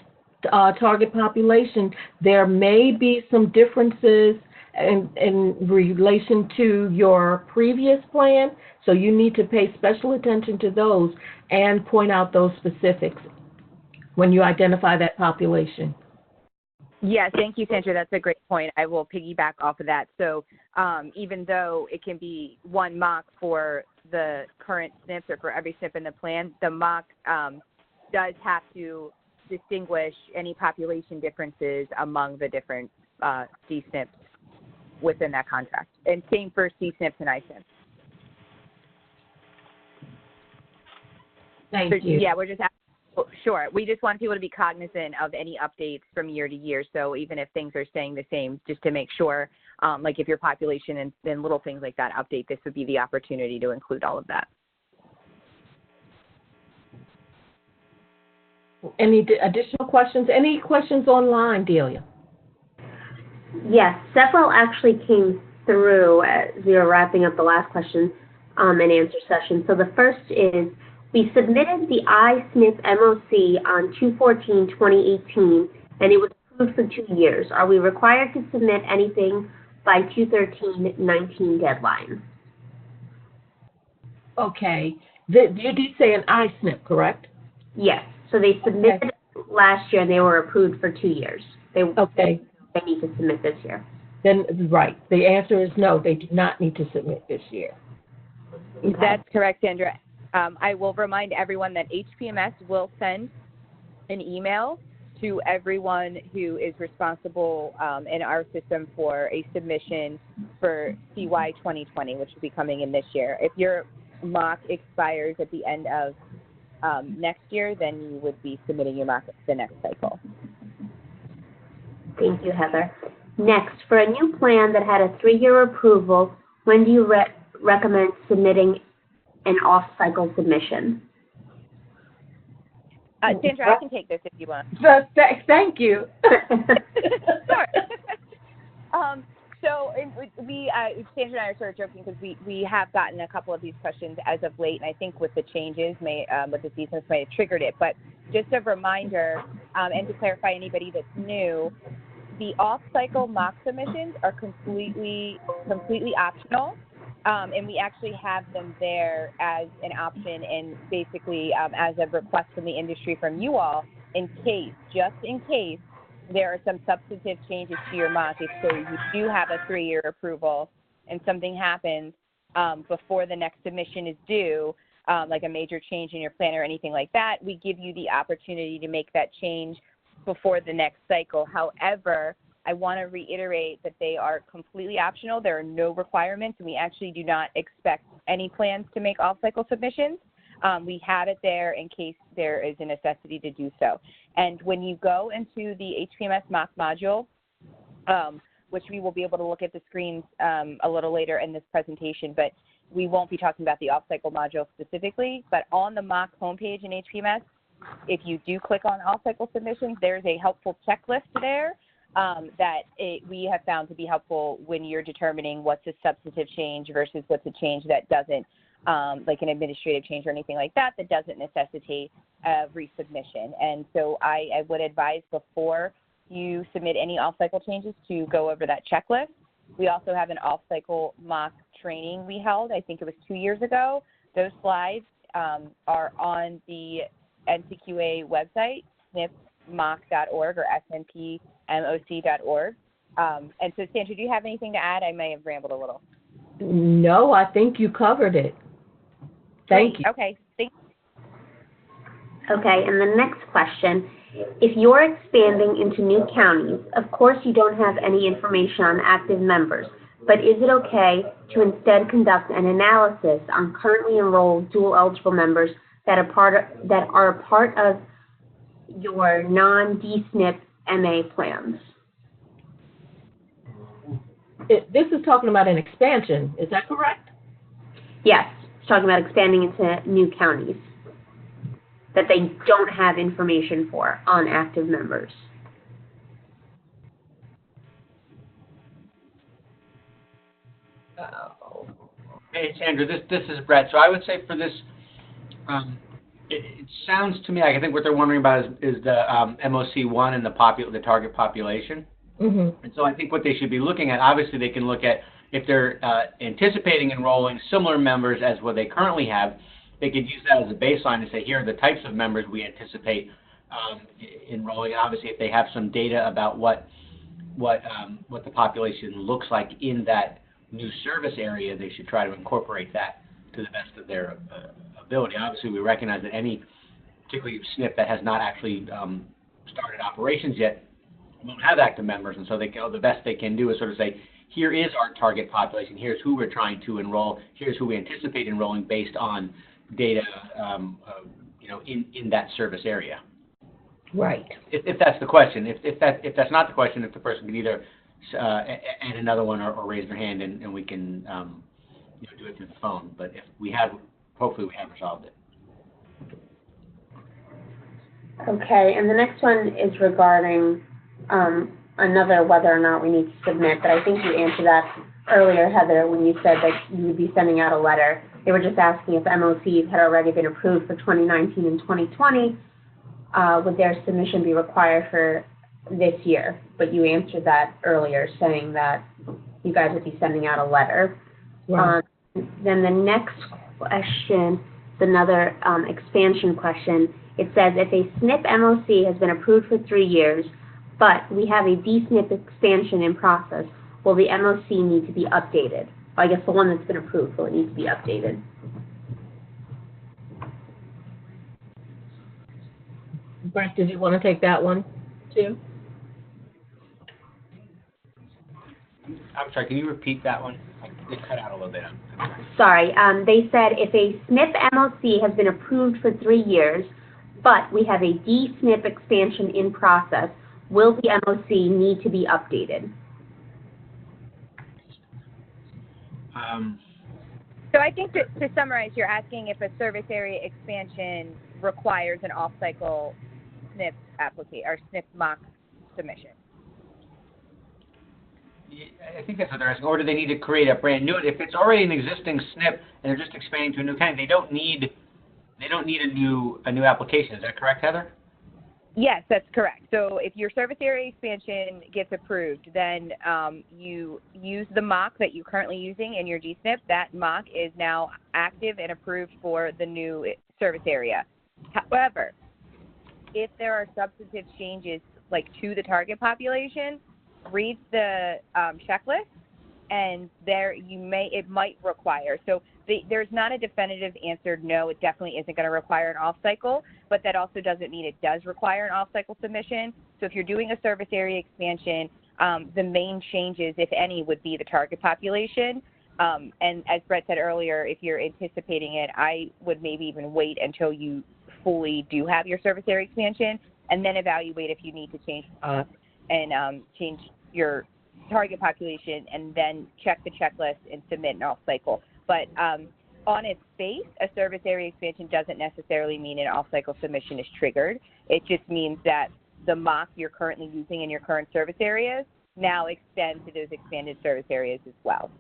target population, there may be some differences in relation to your previous plan. So you need to pay special attention to those and point out those specifics when you identify that population. Yeah, thank you, Sandra. That's a great point. I will piggyback off of that. So even though it can be 1 mock for the current SNPs or for every SNP in the plan, the mock does have to distinguish any population differences among the different DSNPs within that contract. And same for CSNPs and ISNPs. Thank you. Yeah, we're just sure. We just want people to be cognizant of any updates from year to year. So even if things are staying the same, just to make sure, like if your population and little things like that update, this would be the opportunity to include all of that. Any additional questions? Any questions online, Delia? Yes, several actually came through as we were wrapping up the last question and answer session. So the first is, we submitted the iSNP MOC on 2/14/2018, and it was approved for 2 years. Are we required to submit anything by 2/13/19 deadline? Okay. You did say an iSNP, correct? Yes. So they submitted last year, and they were approved for 2 years. They need to submit this year. Then, right. The answer is no, they do not need to submit this year. Okay. That's correct, Sandra. I will remind everyone that HPMS will send an email to everyone who is responsible in our system for a submission for CY 2020, which will be coming in this year. If your mock expires at the end of next year, then you would be submitting your mock the next cycle. Thank you, Heather. Next, for a new plan that had a 3-year approval, when do you recommend submitting an off-cycle submission? Sandra, I can take this if you want. Thank you. Sure. So Sandra and I are sort of joking because we have gotten a couple of these questions as of late, and I think with the changes with the seasons may have triggered it. But just a reminder, and to clarify anybody that's new, the off-cycle mock submissions are completely optional, and we actually have them there as an option and basically as a request from the industry from you all just in case there are some substantive changes to your mock. If so you do have a 3-year approval and something happens before the next submission is due, like a major change in your plan or anything like that, we give you the opportunity to make that change before the next cycle. However, I want to reiterate that they are completely optional. There are no requirements, and we actually do not expect any plans to make off-cycle submissions. We have it there in case there is a necessity to do so. And when you go into the HPMS mock module, which we will be able to look at the screens a little later in this presentation, but we won't be talking about the off-cycle module specifically, but on the mock homepage in HPMS, if you do click on off-cycle submissions, there's a helpful checklist there that we have found to be helpful when you're determining what's a substantive change versus what's a change that doesn't, like an administrative change or anything like that, that doesn't necessitate resubmission. And so I would advise before you submit any off-cycle changes to go over that checklist. We also have an off-cycle mock training we held, I think it was 2 years ago. Those slides are on the NCQA website, snpmoc.org or snpmoc.org. And so, Sandra, do you have anything to add? I may have rambled a little. No, I think you covered it. Thank you. Okay, thank you. Okay, and the next question, if you're expanding into new counties, of course you don't have any information on active members, but is it okay to instead conduct an analysis on currently enrolled dual eligible members that are a part of your non-DSNP MA plans? This is talking about an expansion, is that correct? Yes, it's talking about expanding into new counties that they don't have information for on active members. Hey, Sandra, this is Brett. So I would say for this, it sounds to me like I think what they're wondering about is the MOC1 and the target population. Mm-hmm. And so I think what they should be looking at, obviously they can look at if they're anticipating enrolling similar members as what they currently have, they could use that as a baseline and say, here are the types of members we anticipate enrolling. And obviously if they have some data about what the population looks like in that new service area, they should try to incorporate that to the best of their ability. Obviously we recognize that any, particularly SNP that has not actually started operations yet, won't have active members, and so the best they can do is sort of say, here is our target population, here's who we're trying to enroll, here's who we anticipate enrolling based on data in that service area. Right. If that's the question. If that's not the question, if the person can either add another one or raise their hand and we can do it through the phone. But if we have, hopefully we have resolved it. Okay, and the next one is regarding another whether or not we need to submit, but I think you answered that earlier, Heather, when you said that you would be sending out a letter. They were just asking if MOCs had already been approved for 2019 and 2020, would their submission be required for this year? But you answered that earlier, saying that you guys would be sending out a letter. Right. Then the next question is another expansion question. It says, if a SNP MOC has been approved for 3 years, but we have a DSNP expansion in process, will the MOC need to be updated? I guess the one that's been approved, will it need to be updated? Brett, did you want to take that one too? I'm sorry, can you repeat that one? It cut out a little bit. Sorry, they said if a SNP MOC has been approved for 3 years, but we have a DSNP expansion in process, will the MOC need to be updated? So I think to summarize, you're asking if a service area expansion requires an off-cycle SNP application or SNP mock submission. I think that's what they're asking. Or do they need to create a brand new? If it's already an existing SNP and they're just expanding to a new county, they don't need a new application. Is that correct, Heather? Yes, that's correct. So if your service area expansion gets approved, then you use the mock that you're currently using in your DSNP. That mock is now active and approved for the new service area. However, if there are substantive changes like to the target population, read the checklist, and it might require. So there's not a definitive answer, no, it definitely isn't going to require an off-cycle, but that also doesn't mean it does require an off-cycle submission. So if you're doing a service area expansion, the main changes, if any, would be the target population. And as Brett said earlier, if you're anticipating it, I would maybe even wait until you fully do have your service area expansion and then evaluate if you need to change and change your target population, and then check the checklist and submit an off-cycle. But on its face, a service area expansion doesn't necessarily mean an off-cycle submission is triggered. It just means that the mock you're currently using in your current service areas now extend to those expanded service areas as well.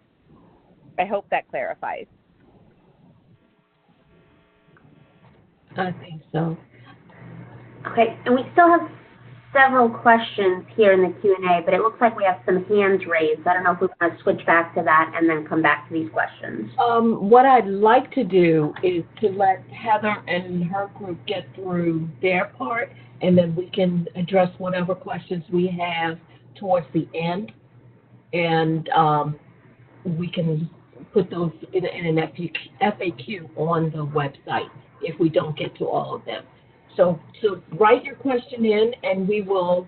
I hope that clarifies. I think so. Okay, and we still have several questions here in the Q&A, but it looks like we have some hands raised. I don't know if we want to switch back to that and then come back to these questions. What I'd like to do is to let Heather and her group get through their part, and then we can address whatever questions we have towards the end, and we can put those in an FAQ on the website if we don't get to all of them. So write your question in, and we will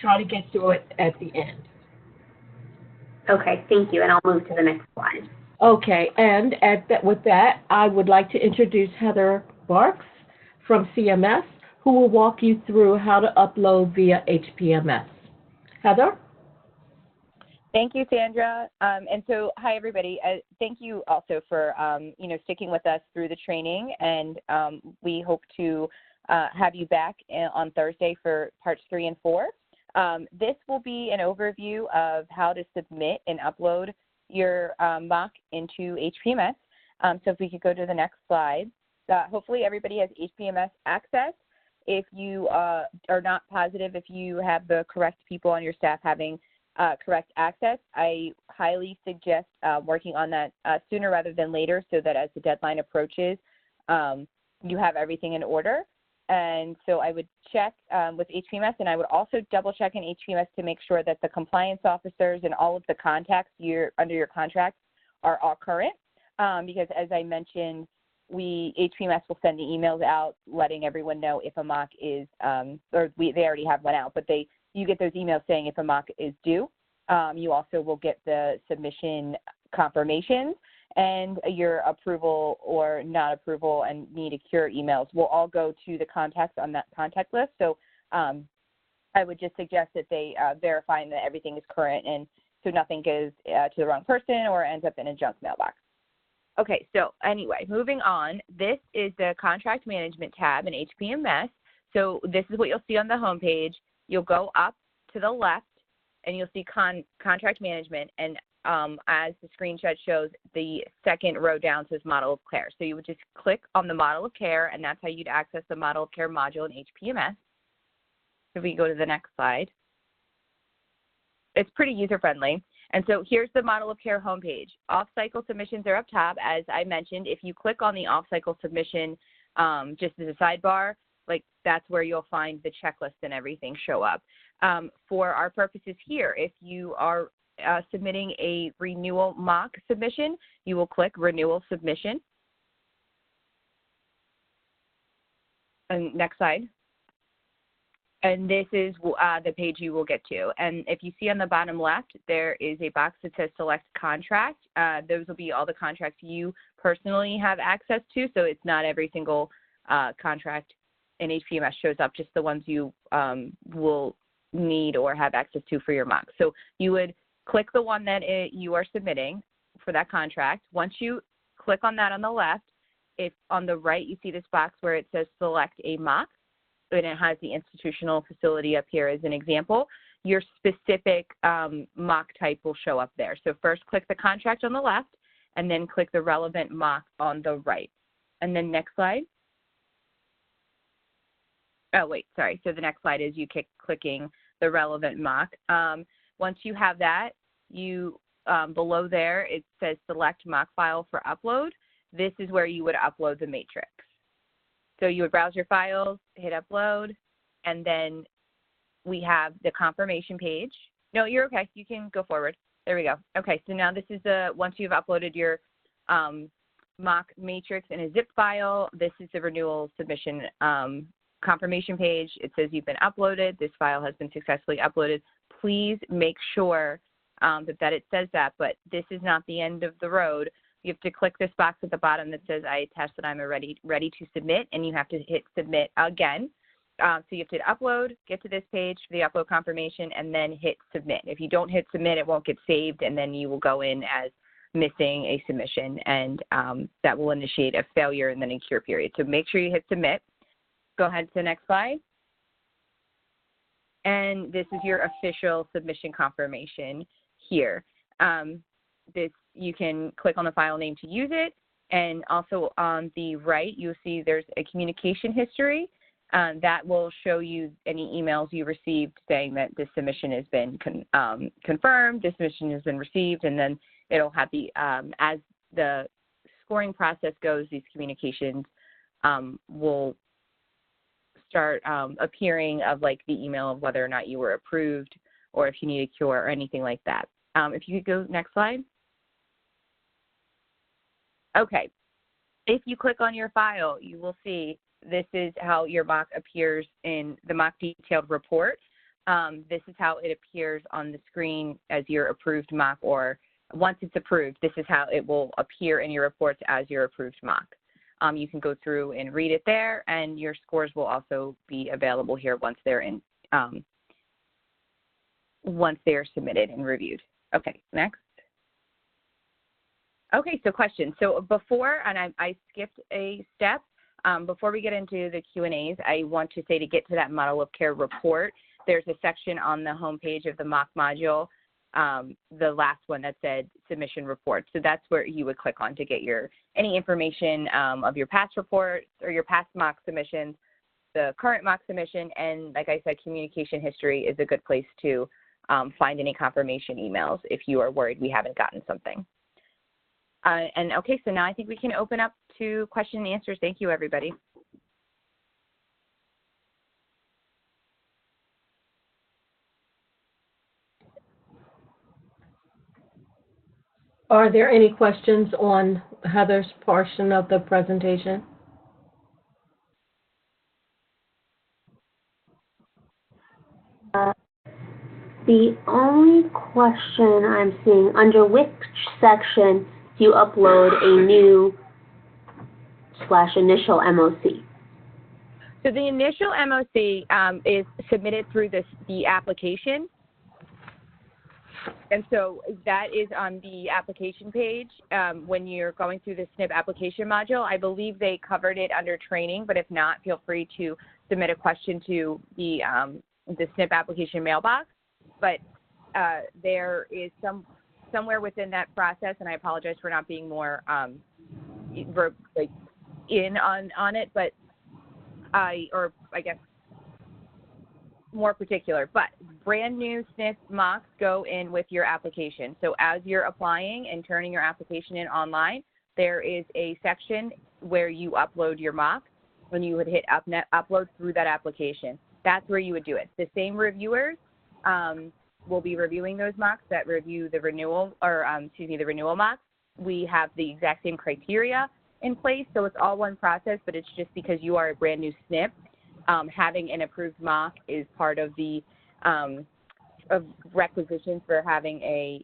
try to get through it at the end. Okay, thank you, and I'll move to the next slide. Okay, and with that, I would like to introduce Heather Barks from CMS, who will walk you through how to upload via HPMS. Heather? Thank you, Sandra. And so, hi, everybody. Thank you also for, sticking with us through the training, and we hope to have you back on Thursday for parts 3 and 4. This will be an overview of how to submit and upload your mock into HPMS. So if we could go to the next slide. Hopefully everybody has HPMS access. If you are not positive if you have the correct people on your staff having correct access, I highly suggest working on that sooner rather than later, so that as the deadline approaches, you have everything in order. And so I would check with HPMS, and I would also double check in HPMS to make sure that the compliance officers and all of the contacts under your contract are all current, because as I mentioned, HPMS will send the emails out letting everyone know if a mock is, they already have one out, but you get those emails saying if a mock is due. You also will get the submission confirmations, and your approval or not approval and need a cure emails will all go to the contacts on that contact list. So I would just suggest that they verify that everything is current, and so nothing goes to the wrong person or ends up in a junk mailbox. Okay, so anyway, moving on. This is the contract management tab in HPMS. So this is what you'll see on the home page. You'll go up to the left, and you'll see contract management, and as the screenshot shows, the second row down says model of care. So you would just click on the model of care, and that's how you'd access the model of care module in HPMS. If we go to the next slide. It's pretty user-friendly. And so here's the model of care homepage. Off-cycle submissions are up top. As I mentioned, if you click on the off-cycle submission just as a sidebar, that's where you'll find the checklist and everything show up. For our purposes here, if you are submitting a renewal mock submission, you will click Renewal Submission. And next slide. And this is the page you will get to. And if you see on the bottom left, there is a box that says Select Contract. Those will be all the contracts you personally have access to, so it's not every single contract in HPMS shows up, just the ones you will need or have access to for your mock. So you would click the one that you are submitting for that contract. Once you click on that on the left, if on the right you see this box where it says Select a Mock, and it has the institutional facility up here as an example, your specific mock type will show up there. So first click the contract on the left, and then click the relevant mock on the right. And then next slide. oh, wait, sorry. So the next slide is you clicking the relevant mock. Once you have that, you below there, it says select mock file for upload. This is where you would upload the matrix. So you would browse your files, hit upload, and then we have the confirmation page. No, you're okay. You can go forward. There we go. Okay, so now this is once you've uploaded your mock matrix in a zip file, this is the renewal submission confirmation page. It says you've been uploaded. This file has been successfully uploaded. Please make sure that it says that, but this is not the end of the road. You have to click this box at the bottom that says I attest that I'm ready to submit, and you have to hit submit again. So you have to hit upload, get to this page for the upload confirmation, and then hit submit. If you don't hit submit, it won't get saved, and then you will go in as missing a submission, and that will initiate a failure and then a cure period. So make sure you hit submit. Go ahead to the next slide. And this is your official submission confirmation here. You can click on the file name to use it, and also on the right, you'll see there's a communication history. That will show you any emails you received saying that this submission has been confirmed, this submission has been received, and then it'll have the, as the scoring process goes, these communications will start appearing of like the email of whether or not you were approved or if you need a cure or anything like that. If you could go next slide. Okay, if you click on your file, you will see this is how your mock appears in the mock detailed report. This is how it appears on the screen as your approved mock, or once it's approved, this is how it will appear in your reports as your approved mock. You can go through and read it there, and your scores will also be available here once they're in, once they're submitted and reviewed. Okay, next. Okay, so questions. So before, and I skipped a step, before we get into the Q&As, I want to say to get to that model of care report, there's a section on the homepage of the mock module, the last one that said submission report. So that's where you would click on to get any information of your past reports or your past mock submissions, the current mock submission, and like I said, communication history is a good place to find any confirmation emails if you are worried we haven't gotten something. And okay, so now I think we can open up to question and answers. Thank you, everybody. Are there any questions on Heather's portion of the presentation? The only question I'm seeing, under which section do you upload a new / initial MOC? So the initial MOC is submitted through the application. And so that is on the application page when you're going through the SNP application module. I believe they covered it under training, but if not, feel free to submit a question to the SNP application mailbox. But there is somewhere within that process, and I apologize for not being more in on it, but I guess more particular, but brand new SNP mocks go in with your application. So as you're applying and turning your application in online, there is a section where you upload your mock, when you would hit upload through that application. That's where you would do it. The same reviewers will be reviewing those mocks that review the renewal, or the renewal mocks. We have the exact same criteria in place, so it's all one process, but it's just because you are a brand new SNP. Having an approved mock is part of the of requisitions for having a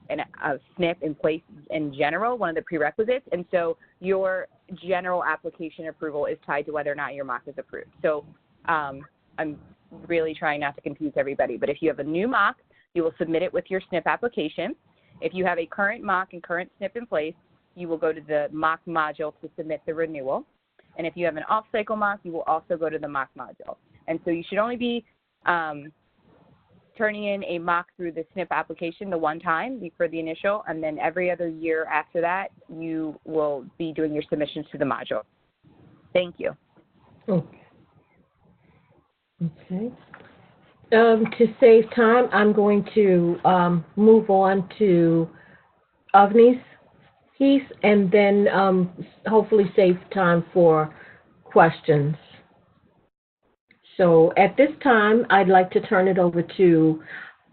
SNP in place in general, one of the prerequisites. And so your general application approval is tied to whether or not your mock is approved. So I'm really trying not to confuse everybody, but if you have a new mock, you will submit it with your SNP application. If you have a current mock and current SNP in place, you will go to the mock module to submit the renewal. And if you have an off-cycle mock, you will also go to the mock module. And so you should only be turning in a mock through the SNP application the one time for the initial, and then every other year after that, you will be doing your submissions to the module. Thank you. Okay. Okay. To save time, I'm going to move on to Avni's piece and then hopefully save time for questions. So at this time, I'd like to turn it over to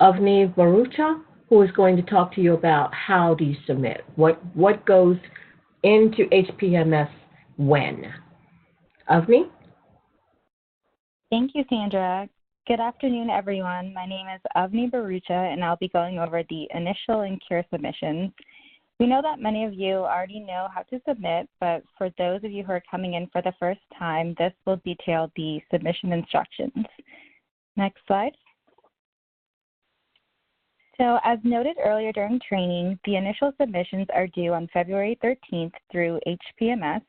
Avni Barucha, who is going to talk to you about how do you submit, what goes into HPMS when. Avni? Thank you, Sandra. Good afternoon, everyone. My name is Avni Barucha, and I'll be going over the initial and cure submissions. We know that many of you already know how to submit, but for those of you who are coming in for the first time, this will detail the submission instructions. Next slide. So as noted earlier during training, the initial submissions are due on February 13th through HPMS.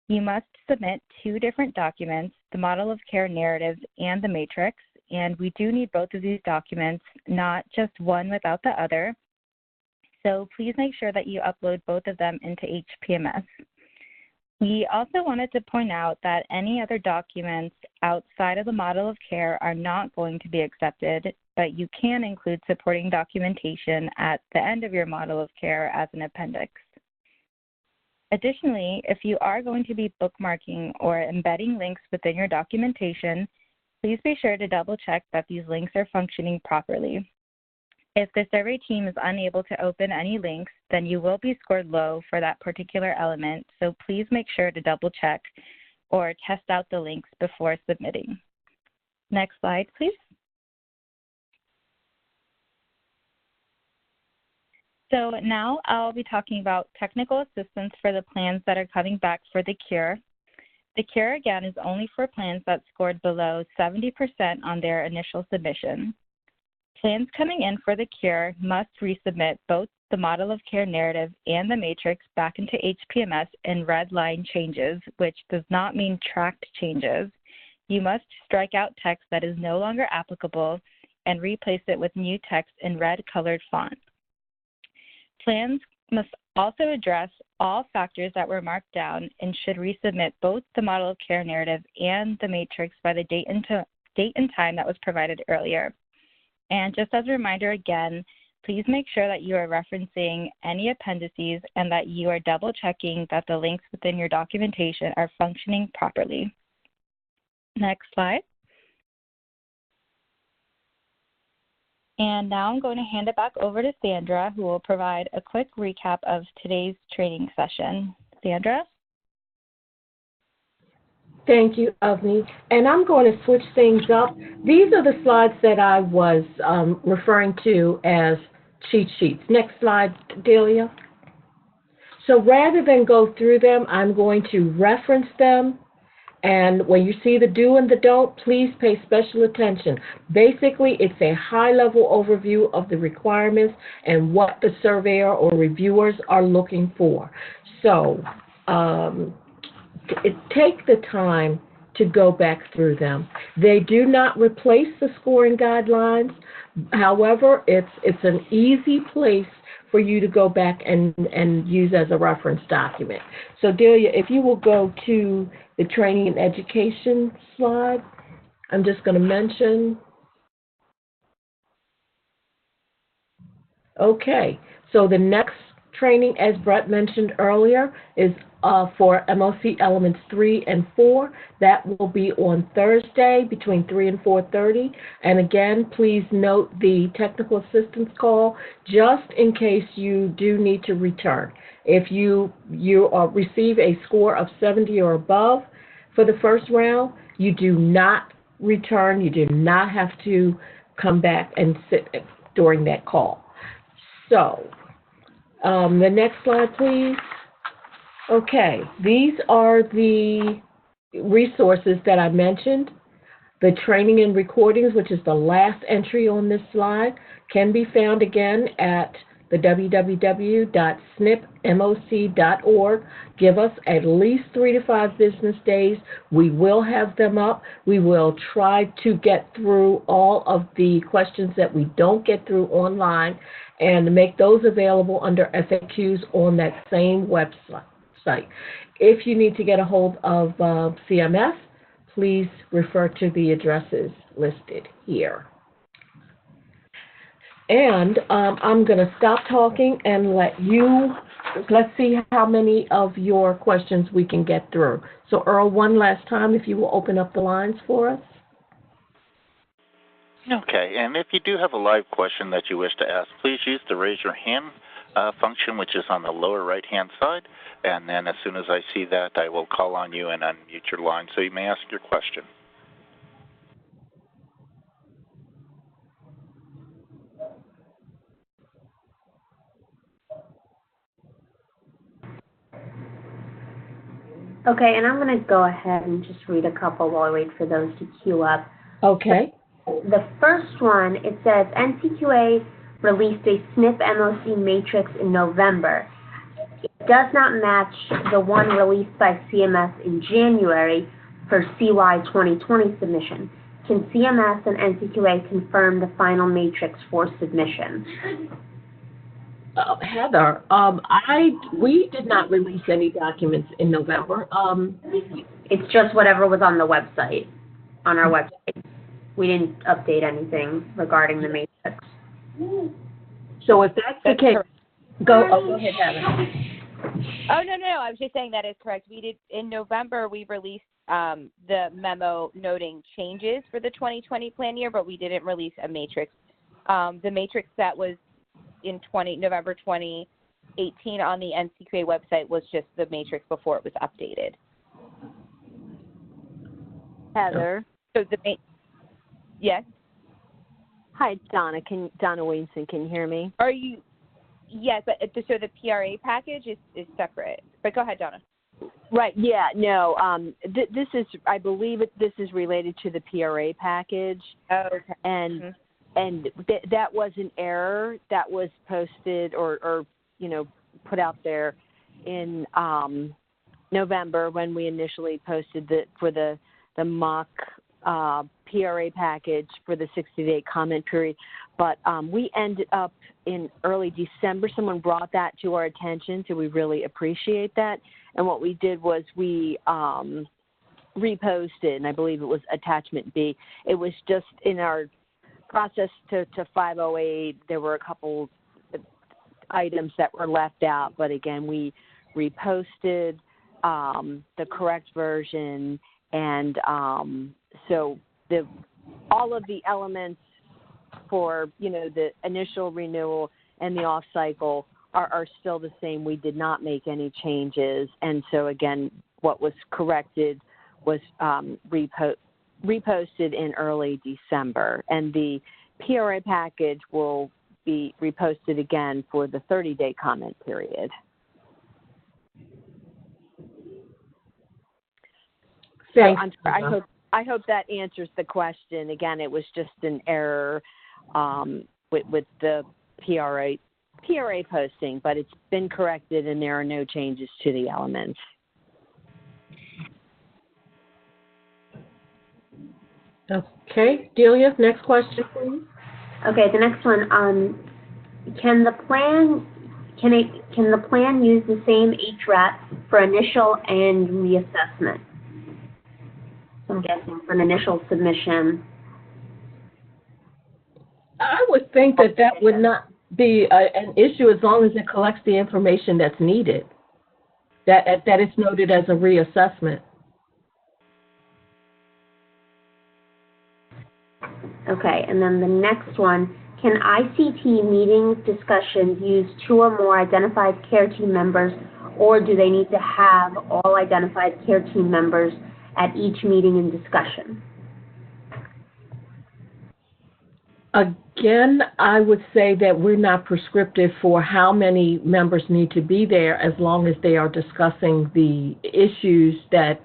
You must submit 2 different documents, the model of care narrative and the matrix, and we do need both of these documents, not just one without the other. So please make sure that you upload both of them into HPMS. We also wanted to point out that any other documents outside of the model of care are not going to be accepted, but you can include supporting documentation at the end of your model of care as an appendix. Additionally, if you are going to be bookmarking or embedding links within your documentation, please be sure to double check that these links are functioning properly. If the survey team is unable to open any links, then you will be scored low for that particular element, so please make sure to double check or test out the links before submitting. Next slide, please. So now I'll be talking about technical assistance for the plans that are coming back for the cure. The cure, again, is only for plans that scored below 70% on their initial submission. Plans coming in for the cure must resubmit both the model of care narrative and the matrix back into HPMS in red line changes, which does not mean tracked changes. You must strike out text that is no longer applicable and replace it with new text in red colored font. Plans must also address all factors that were marked down and should resubmit both the model of care narrative and the matrix by the date and time that was provided earlier. And just as a reminder again, please make sure that you are referencing any appendices and that you are double checking that the links within your documentation are functioning properly. Next slide. And now I'm going to hand it back over to Sandra, who will provide a quick recap of today's training session. Sandra? Thank you, Avni. And I'm going to switch things up. These are the slides that I was referring to as cheat sheets. Next slide, Delia. So rather than go through them, I'm going to reference them. And when you see the do and the don't, please pay special attention. Basically, it's a high-level overview of the requirements and what the surveyor or reviewers are looking for. So take the time to go back through them. They do not replace the scoring guidelines. However, it's an easy place for you to go back and use as a reference document. So Delia, if you will go to the training and education slide, I'm just going to mention. Okay, so the next training, as Brett mentioned earlier, is for MOC Elements 3 and 4. That will be on Thursday between 3 and 4:30. And again, please note the technical assistance call just in case you do need to return. If you receive a score of 70 or above for the first round, you do not return. You do not have to come back and sit during that call. So the next slide, please. Okay, these are the resources that I mentioned. The training and recordings, which is the last entry on this slide, can be found again at the www.snpmoc.org. Give us at least 3 to 5 business days. We will have them up. We will try to get through all of the questions that we don't get through online and make those available under FAQs on that same website. If you need to get a hold of CMS, please refer to the addresses listed here. And I'm going to stop talking and let's see how many of your questions we can get through. So Earl, one last time, if you will open up the lines for us. Okay, and if you do have a live question that you wish to ask, please use the raise your hand function, which is on the lower right-hand side. And then as soon as I see that, I will call on you and unmute your line so you may ask your question. Okay, and I'm going to go ahead and just read a couple while I wait for those to queue up. Okay. The first one, it says NCQA released a SNP MOC matrix in November. It does not match the one released by CMS in January for CY 2020 submission. Can CMS and NCQA confirm the final matrix for submission? Heather, we did not release any documents in November. It's just whatever was on the website, on our website. We didn't update anything regarding the matrix. So if that's the case, go ahead, Heather. Oh, no. I was just saying that is correct. We did, in November, we released the memo noting changes for the 2020 plan year, but we didn't release a matrix. The matrix that was in November 2018 on the NCQA website was just the matrix before it was updated. Heather? So yes? Hi, Donna. Donna Williamson, can you hear me? Yes, but so the PRA package is separate. But go ahead, Donna. Right, yeah, no. This is, I believe this is related to the PRA package. Oh, okay. And and that was an error that was posted or put out there in November when we initially posted for the mock PRA package for the 60-day comment period. But we ended up in early December. Someone brought that to our attention, so we really appreciate that. And what we did was we reposted, and I believe it was attachment B. It was just in our process to 508, there were a couple items that were left out, but again, we reposted the correct version, and so all of the elements for the initial renewal and the off cycle are still the same. We did not make any changes, and so again, what was corrected was reposted in early December, and the PRA package will be reposted again for the 30-day comment period. Thanks. So I hope that answers the question. Again, it was just an error with the PRA posting, but it's been corrected and there are no changes to the elements. Okay, Delia, next question, please. Okay, the next one. Can the plan use the same HRAT for initial and reassessment? So I'm guessing for an initial submission. I would think that would not be an issue as long as it collects the information that's needed. That it's noted as a reassessment. Okay, and then the next one, can ICT meetings discussions use 2 or more identified care team members, or do they need to have all identified care team members at each meeting and discussion? Again, I would say that we're not prescriptive for how many members need to be there as long as they are discussing the issues that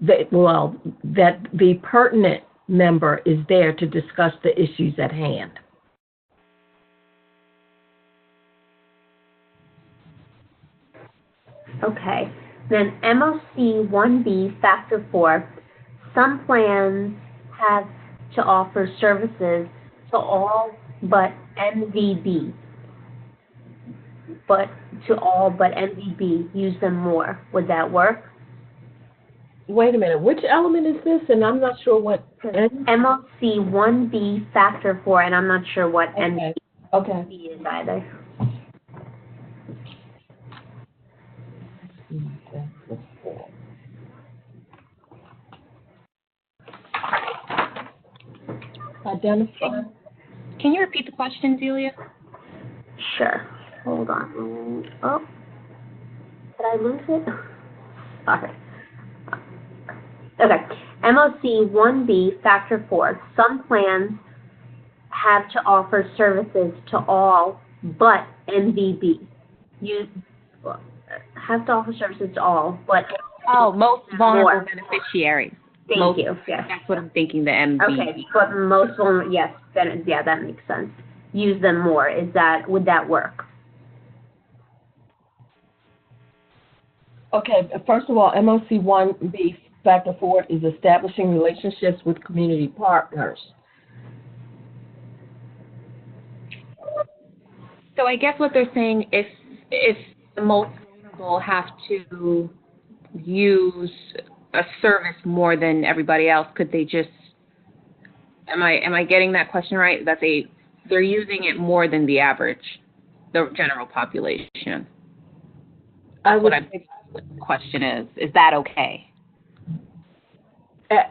the pertinent member is there to discuss the issues at hand. Okay. Then MOC 1B Factor 4, some plans have to offer services to all but MVB. But to all but MVB, use them more. Would that work? Wait a minute. Which element is this? And I'm not sure what. MOC 1B factor 4, and I'm not sure what Okay. NB is either. Identify. Can you repeat the question, Zelia? Sure. Hold on. Oh, did I lose it? Sorry. Okay. MOC 1B factor 4. Some plans have to offer services to all but MVB. You have to offer services to all, but most vulnerable more. beneficiaries. Thank you. Yes. That's what I'm thinking, the MB. Okay, but most vulnerable, yes, then, yeah, that makes sense. Use them more. Would that work? Okay, first of all, MOC 1B factor 4 is establishing relationships with community partners. So I guess what they're saying, if the most vulnerable have to use a service more than everybody else, could they just? Am I getting that question right? That they're using it more than the average, the general population. What the question is. Is that okay?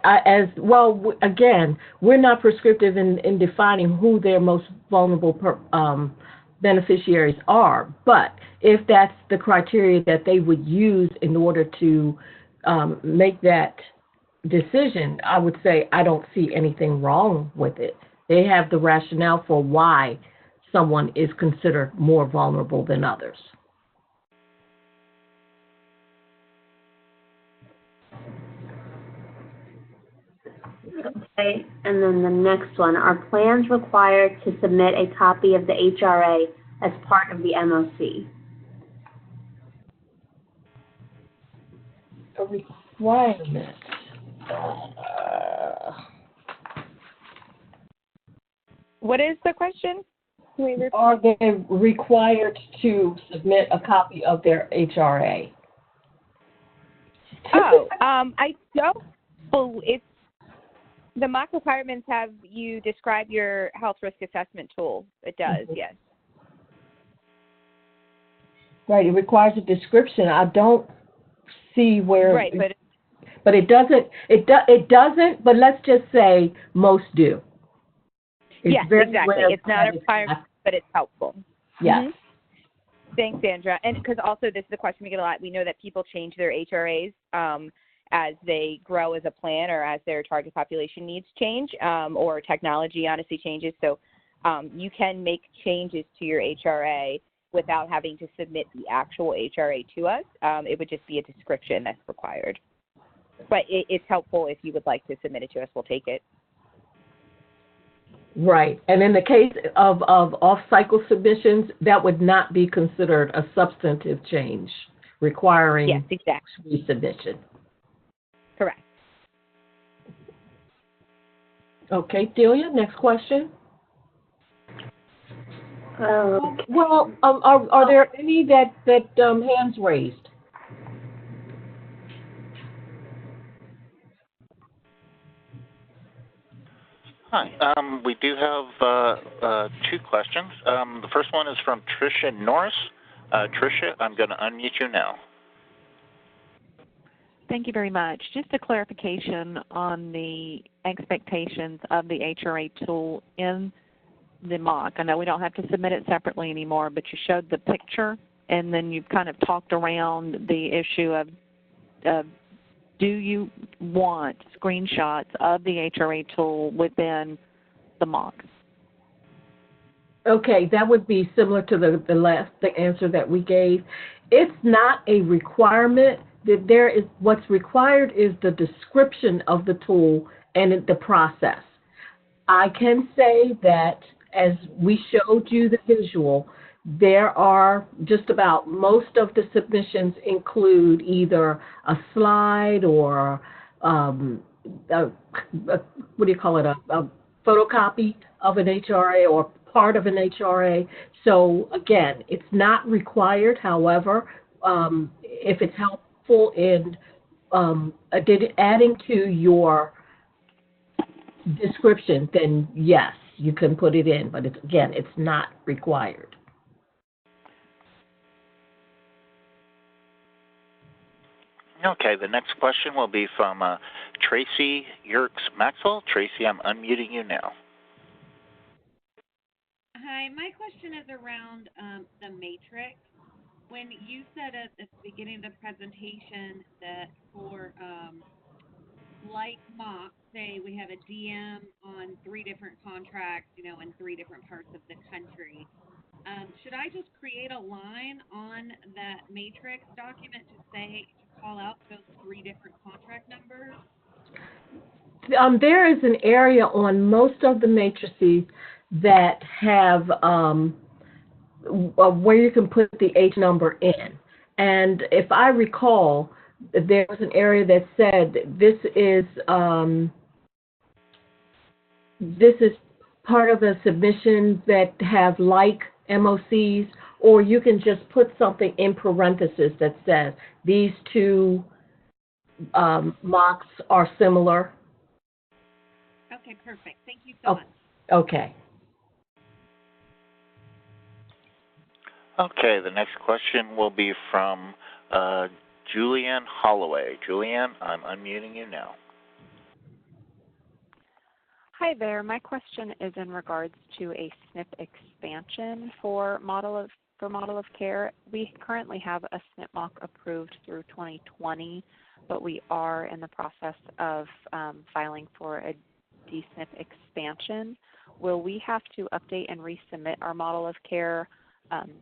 As well, again, we're not prescriptive in defining who their most vulnerable beneficiaries are, but if that's the criteria that they would use in order to make that decision, I would say I don't see anything wrong with it. They have the rationale for why someone is considered more vulnerable than others. Okay, and then the next one, are plans required to submit a copy of the HRA as part of the MOC? A requirement. What is the question? Are they required to submit a copy of their HRA? Oh, I don't. It's the mock requirements have you describe your health risk assessment tool. It does, yes. Right. It requires a description. I don't see where. Right, but it doesn't. It doesn't. But let's just say most do. Yes, exactly. It's not a requirement, but it's helpful. Yes. Mm-hmm. Thanks, Sandra. And because also this is a question we get a lot. We know that people change their HRAs as they grow as a plan or as their target population needs change, or technology honestly changes. So you can make changes to your HRA without having to submit the actual HRA to us. It would just be a description that's required. But it's helpful if you would like to submit it to us. We'll take it. Right. And in the case of off-cycle submissions, that would not be considered a substantive change requiring resubmission. Correct. Okay, Delia, next question. Well, are there any that hands raised? Hi. We do have two questions. The first one is from Tricia Norris. Tricia, I'm going to unmute you now. Thank you very much. Just a clarification on the expectations of the HRA tool in the mock. I know we don't have to submit it separately anymore, but you showed the picture, and then you've kind of talked around the issue of do you want screenshots of the HRA tool within the mock? Okay, that would be similar to the answer that we gave. It's not a requirement. That there is what's required is the description of the tool and the process. I can say that as we showed you the visual, there are just about most of the submissions include either a slide or what do you call it, a photocopy of an HRA or part of an HRA. So again, it's not required. However, if it's helpful in adding to your description, then yes, you can put it in, but it's not required. Okay, the next question will be from Tracy Yerkes-Maxwell. Tracy, I'm unmuting you now. Hi, my question is around the matrix. When you said at the beginning of the presentation that for like mock, say we have a DM on 3 different contracts, in 3 different parts of the country, should I just create a line on that matrix document to call out those 3 different contract numbers? There is an area on most of the matrices that have where you can put the H number in. And if I recall, there was an area that said this is part of a submission that have like MOCs, or you can just put something in parentheses that says these 2 mocks are similar. Okay, perfect. Thank you so much. Okay. Okay, the next question will be from Julianne Holloway. Julianne, I'm unmuting you now. Hi there. My question is in regards to a SNP expansion for model of care. We currently have a SNP mock approved through 2020, but we are in the process of filing for a DSNP expansion. Will we have to update and resubmit our model of care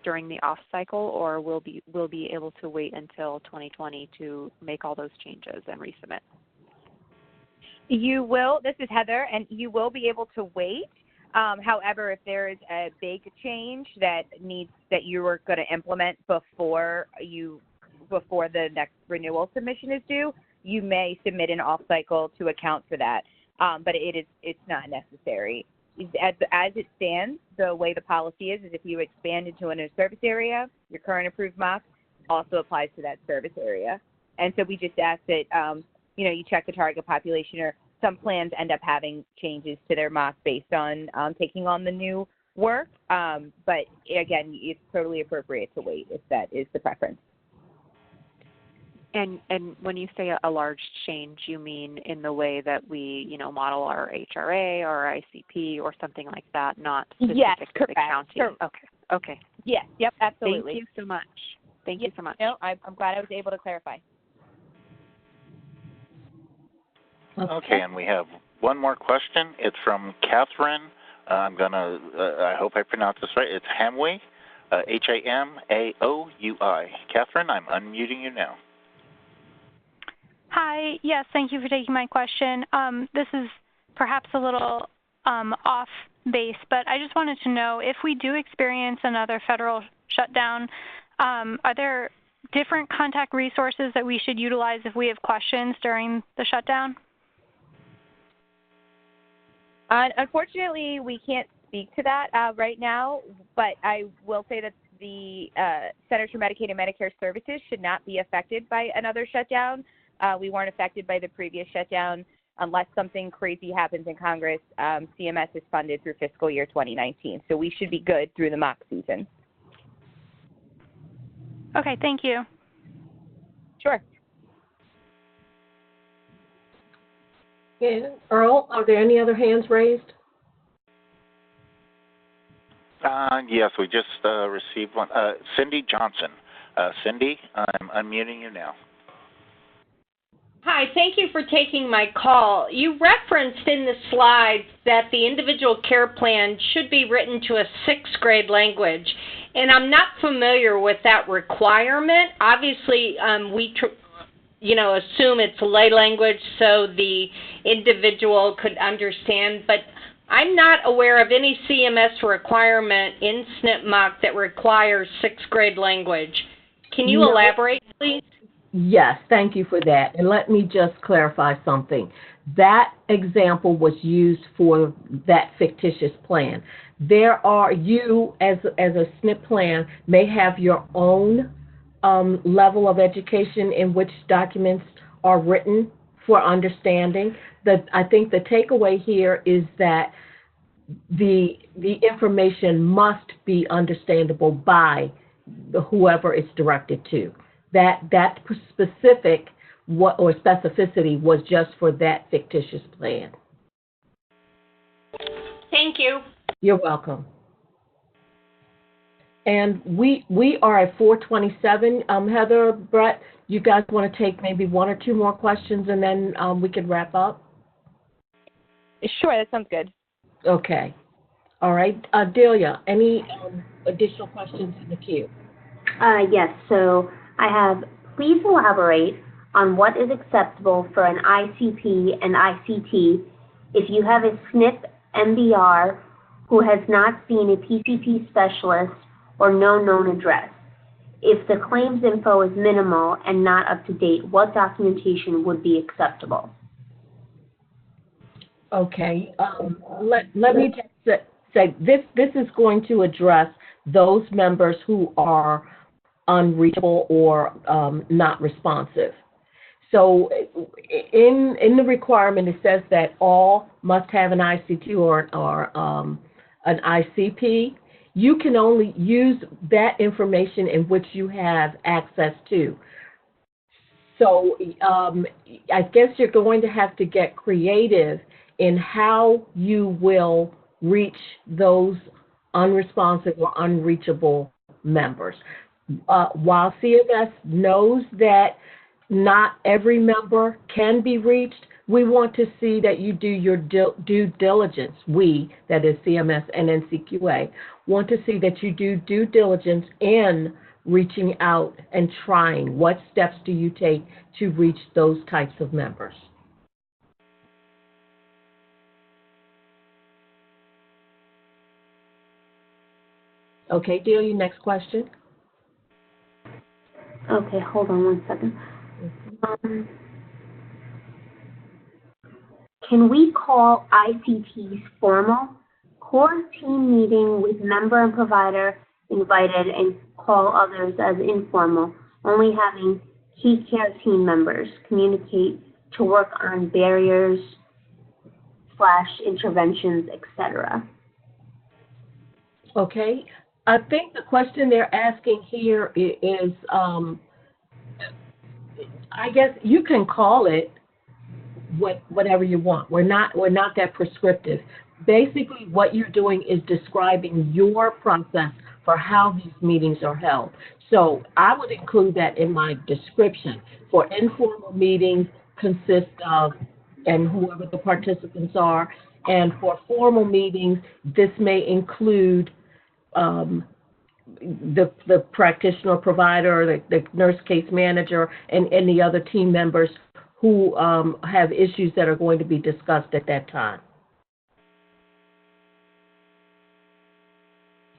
during the off cycle, or we'll be able to wait until 2020 to make all those changes and resubmit? You will. This is Heather, and you will be able to wait. However, if there is a big change that you are going to implement before the next renewal submission is due, you may submit an off cycle to account for that. But it's not necessary. As it stands, the way the policy is if you expand into a new service area, your current approved mock also applies to that service area. And so we just ask that, you check the target population, or some plans end up having changes to their mock based on taking on the new work. But again, it's totally appropriate to wait if that is the preference. And when you say a large change, you mean in the way that we, model our HRA or our ICP or something like that, not specific to the county? Okay. Yes. Yep. Absolutely. Thank you so much. Thank you so much. No, I'm glad I was able to clarify. Okay, and we have one more question. It's from Catherine. I hope I pronounced this right. It's Hamway, Hamaoui. Catherine, I'm unmuting you now. Hi. Yes, thank you for taking my question. This is perhaps a little off base, but I just wanted to know if we do experience another federal shutdown, are there different contact resources that we should utilize if we have questions during the shutdown? Unfortunately, we can't speak to that right now, but I will say that the Centers for Medicaid and Medicare Services should not be affected by another shutdown. We weren't affected by the previous shutdown unless something crazy happens in Congress. CMS is funded through fiscal year 2019, so we should be good through the mock season. Okay, thank you. Sure. Okay. Earl, are there any other hands raised? Yes, we just received one. Cindy Johnson. Cindy, I'm unmuting you now. Hi, thank you for taking my call. You referenced in the slides that the individual care plan should be written to a 6th grade language, and I'm not familiar with that requirement. Obviously, we assume it's lay language so the individual could understand, but I'm not aware of any CMS requirement in SNP mock that requires 6th grade language. Can you elaborate, please? Yes, thank you for that. And let me just clarify something. That example was used for that fictitious plan. You, as a SNP plan, may have your own level of education in which documents are written for understanding. I think the takeaway here is that the information must be understandable by whoever it's directed to. That specific or specificity was just for that fictitious plan. Thank you. You're welcome. And we are at 4:27. Heather, Brett, you guys want to take maybe one or two more questions and then we can wrap up? Sure, that sounds good. Okay. All right. Delia, any additional questions in the queue? Yes, so I have, please elaborate on what is acceptable for an ICP and ICT if you have a SNP MBR who has not seen a PCP specialist or no known address. If the claims info is minimal and not up to date, what documentation would be acceptable? Okay. Let me just say this is going to address those members who are unreachable or not responsive. So in the requirement, it says that all must have an ICT or an ICP. You can only use that information in which you have access to. So I guess you're going to have to get creative in how you will reach those unresponsive or unreachable members. While CMS knows that not every member can be reached, we want to see that you do your due diligence. We, that is CMS and NCQA, want to see that you do due diligence in reaching out and trying. What steps do you take to reach those types of members? Okay, Delia, next question. Okay, hold on one second. Can we call ICTs formal? Core team meeting with member and provider invited and call others as informal, only having key care team members communicate to work on barriers / interventions, etc. Okay. I think the question they're asking here is, I guess you can call it whatever you want. We're not that prescriptive. Basically, what you're doing is describing your process for how these meetings are held. So I would include that in my description. For informal meetings, consist of, and whoever the participants are, and for formal meetings, this may include the practitioner provider, the nurse case manager, and any other team members who have issues that are going to be discussed at that time.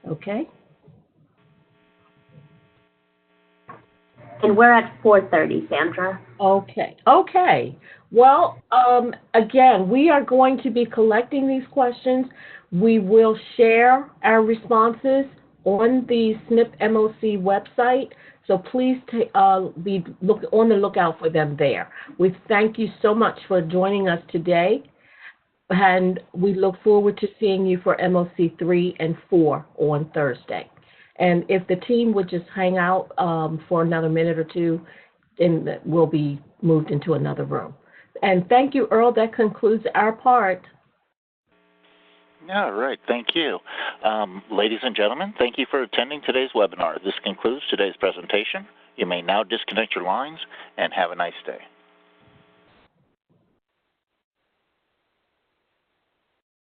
Okay? And we're at 4:30, Sandra. Okay. Okay. Well, again, we are going to be collecting these questions. We will share our responses on the SNP MOC website, so please be on the lookout for them there. We thank you so much for joining us today, and we look forward to seeing you for MOC 3 and 4 on Thursday. And if the team would just hang out for another minute or two, then we'll be moved into another room. And thank you, Earl. That concludes our part. All right, thank you. Ladies and gentlemen, thank you for attending today's webinar. This concludes today's presentation. You may now disconnect your lines and have a nice day.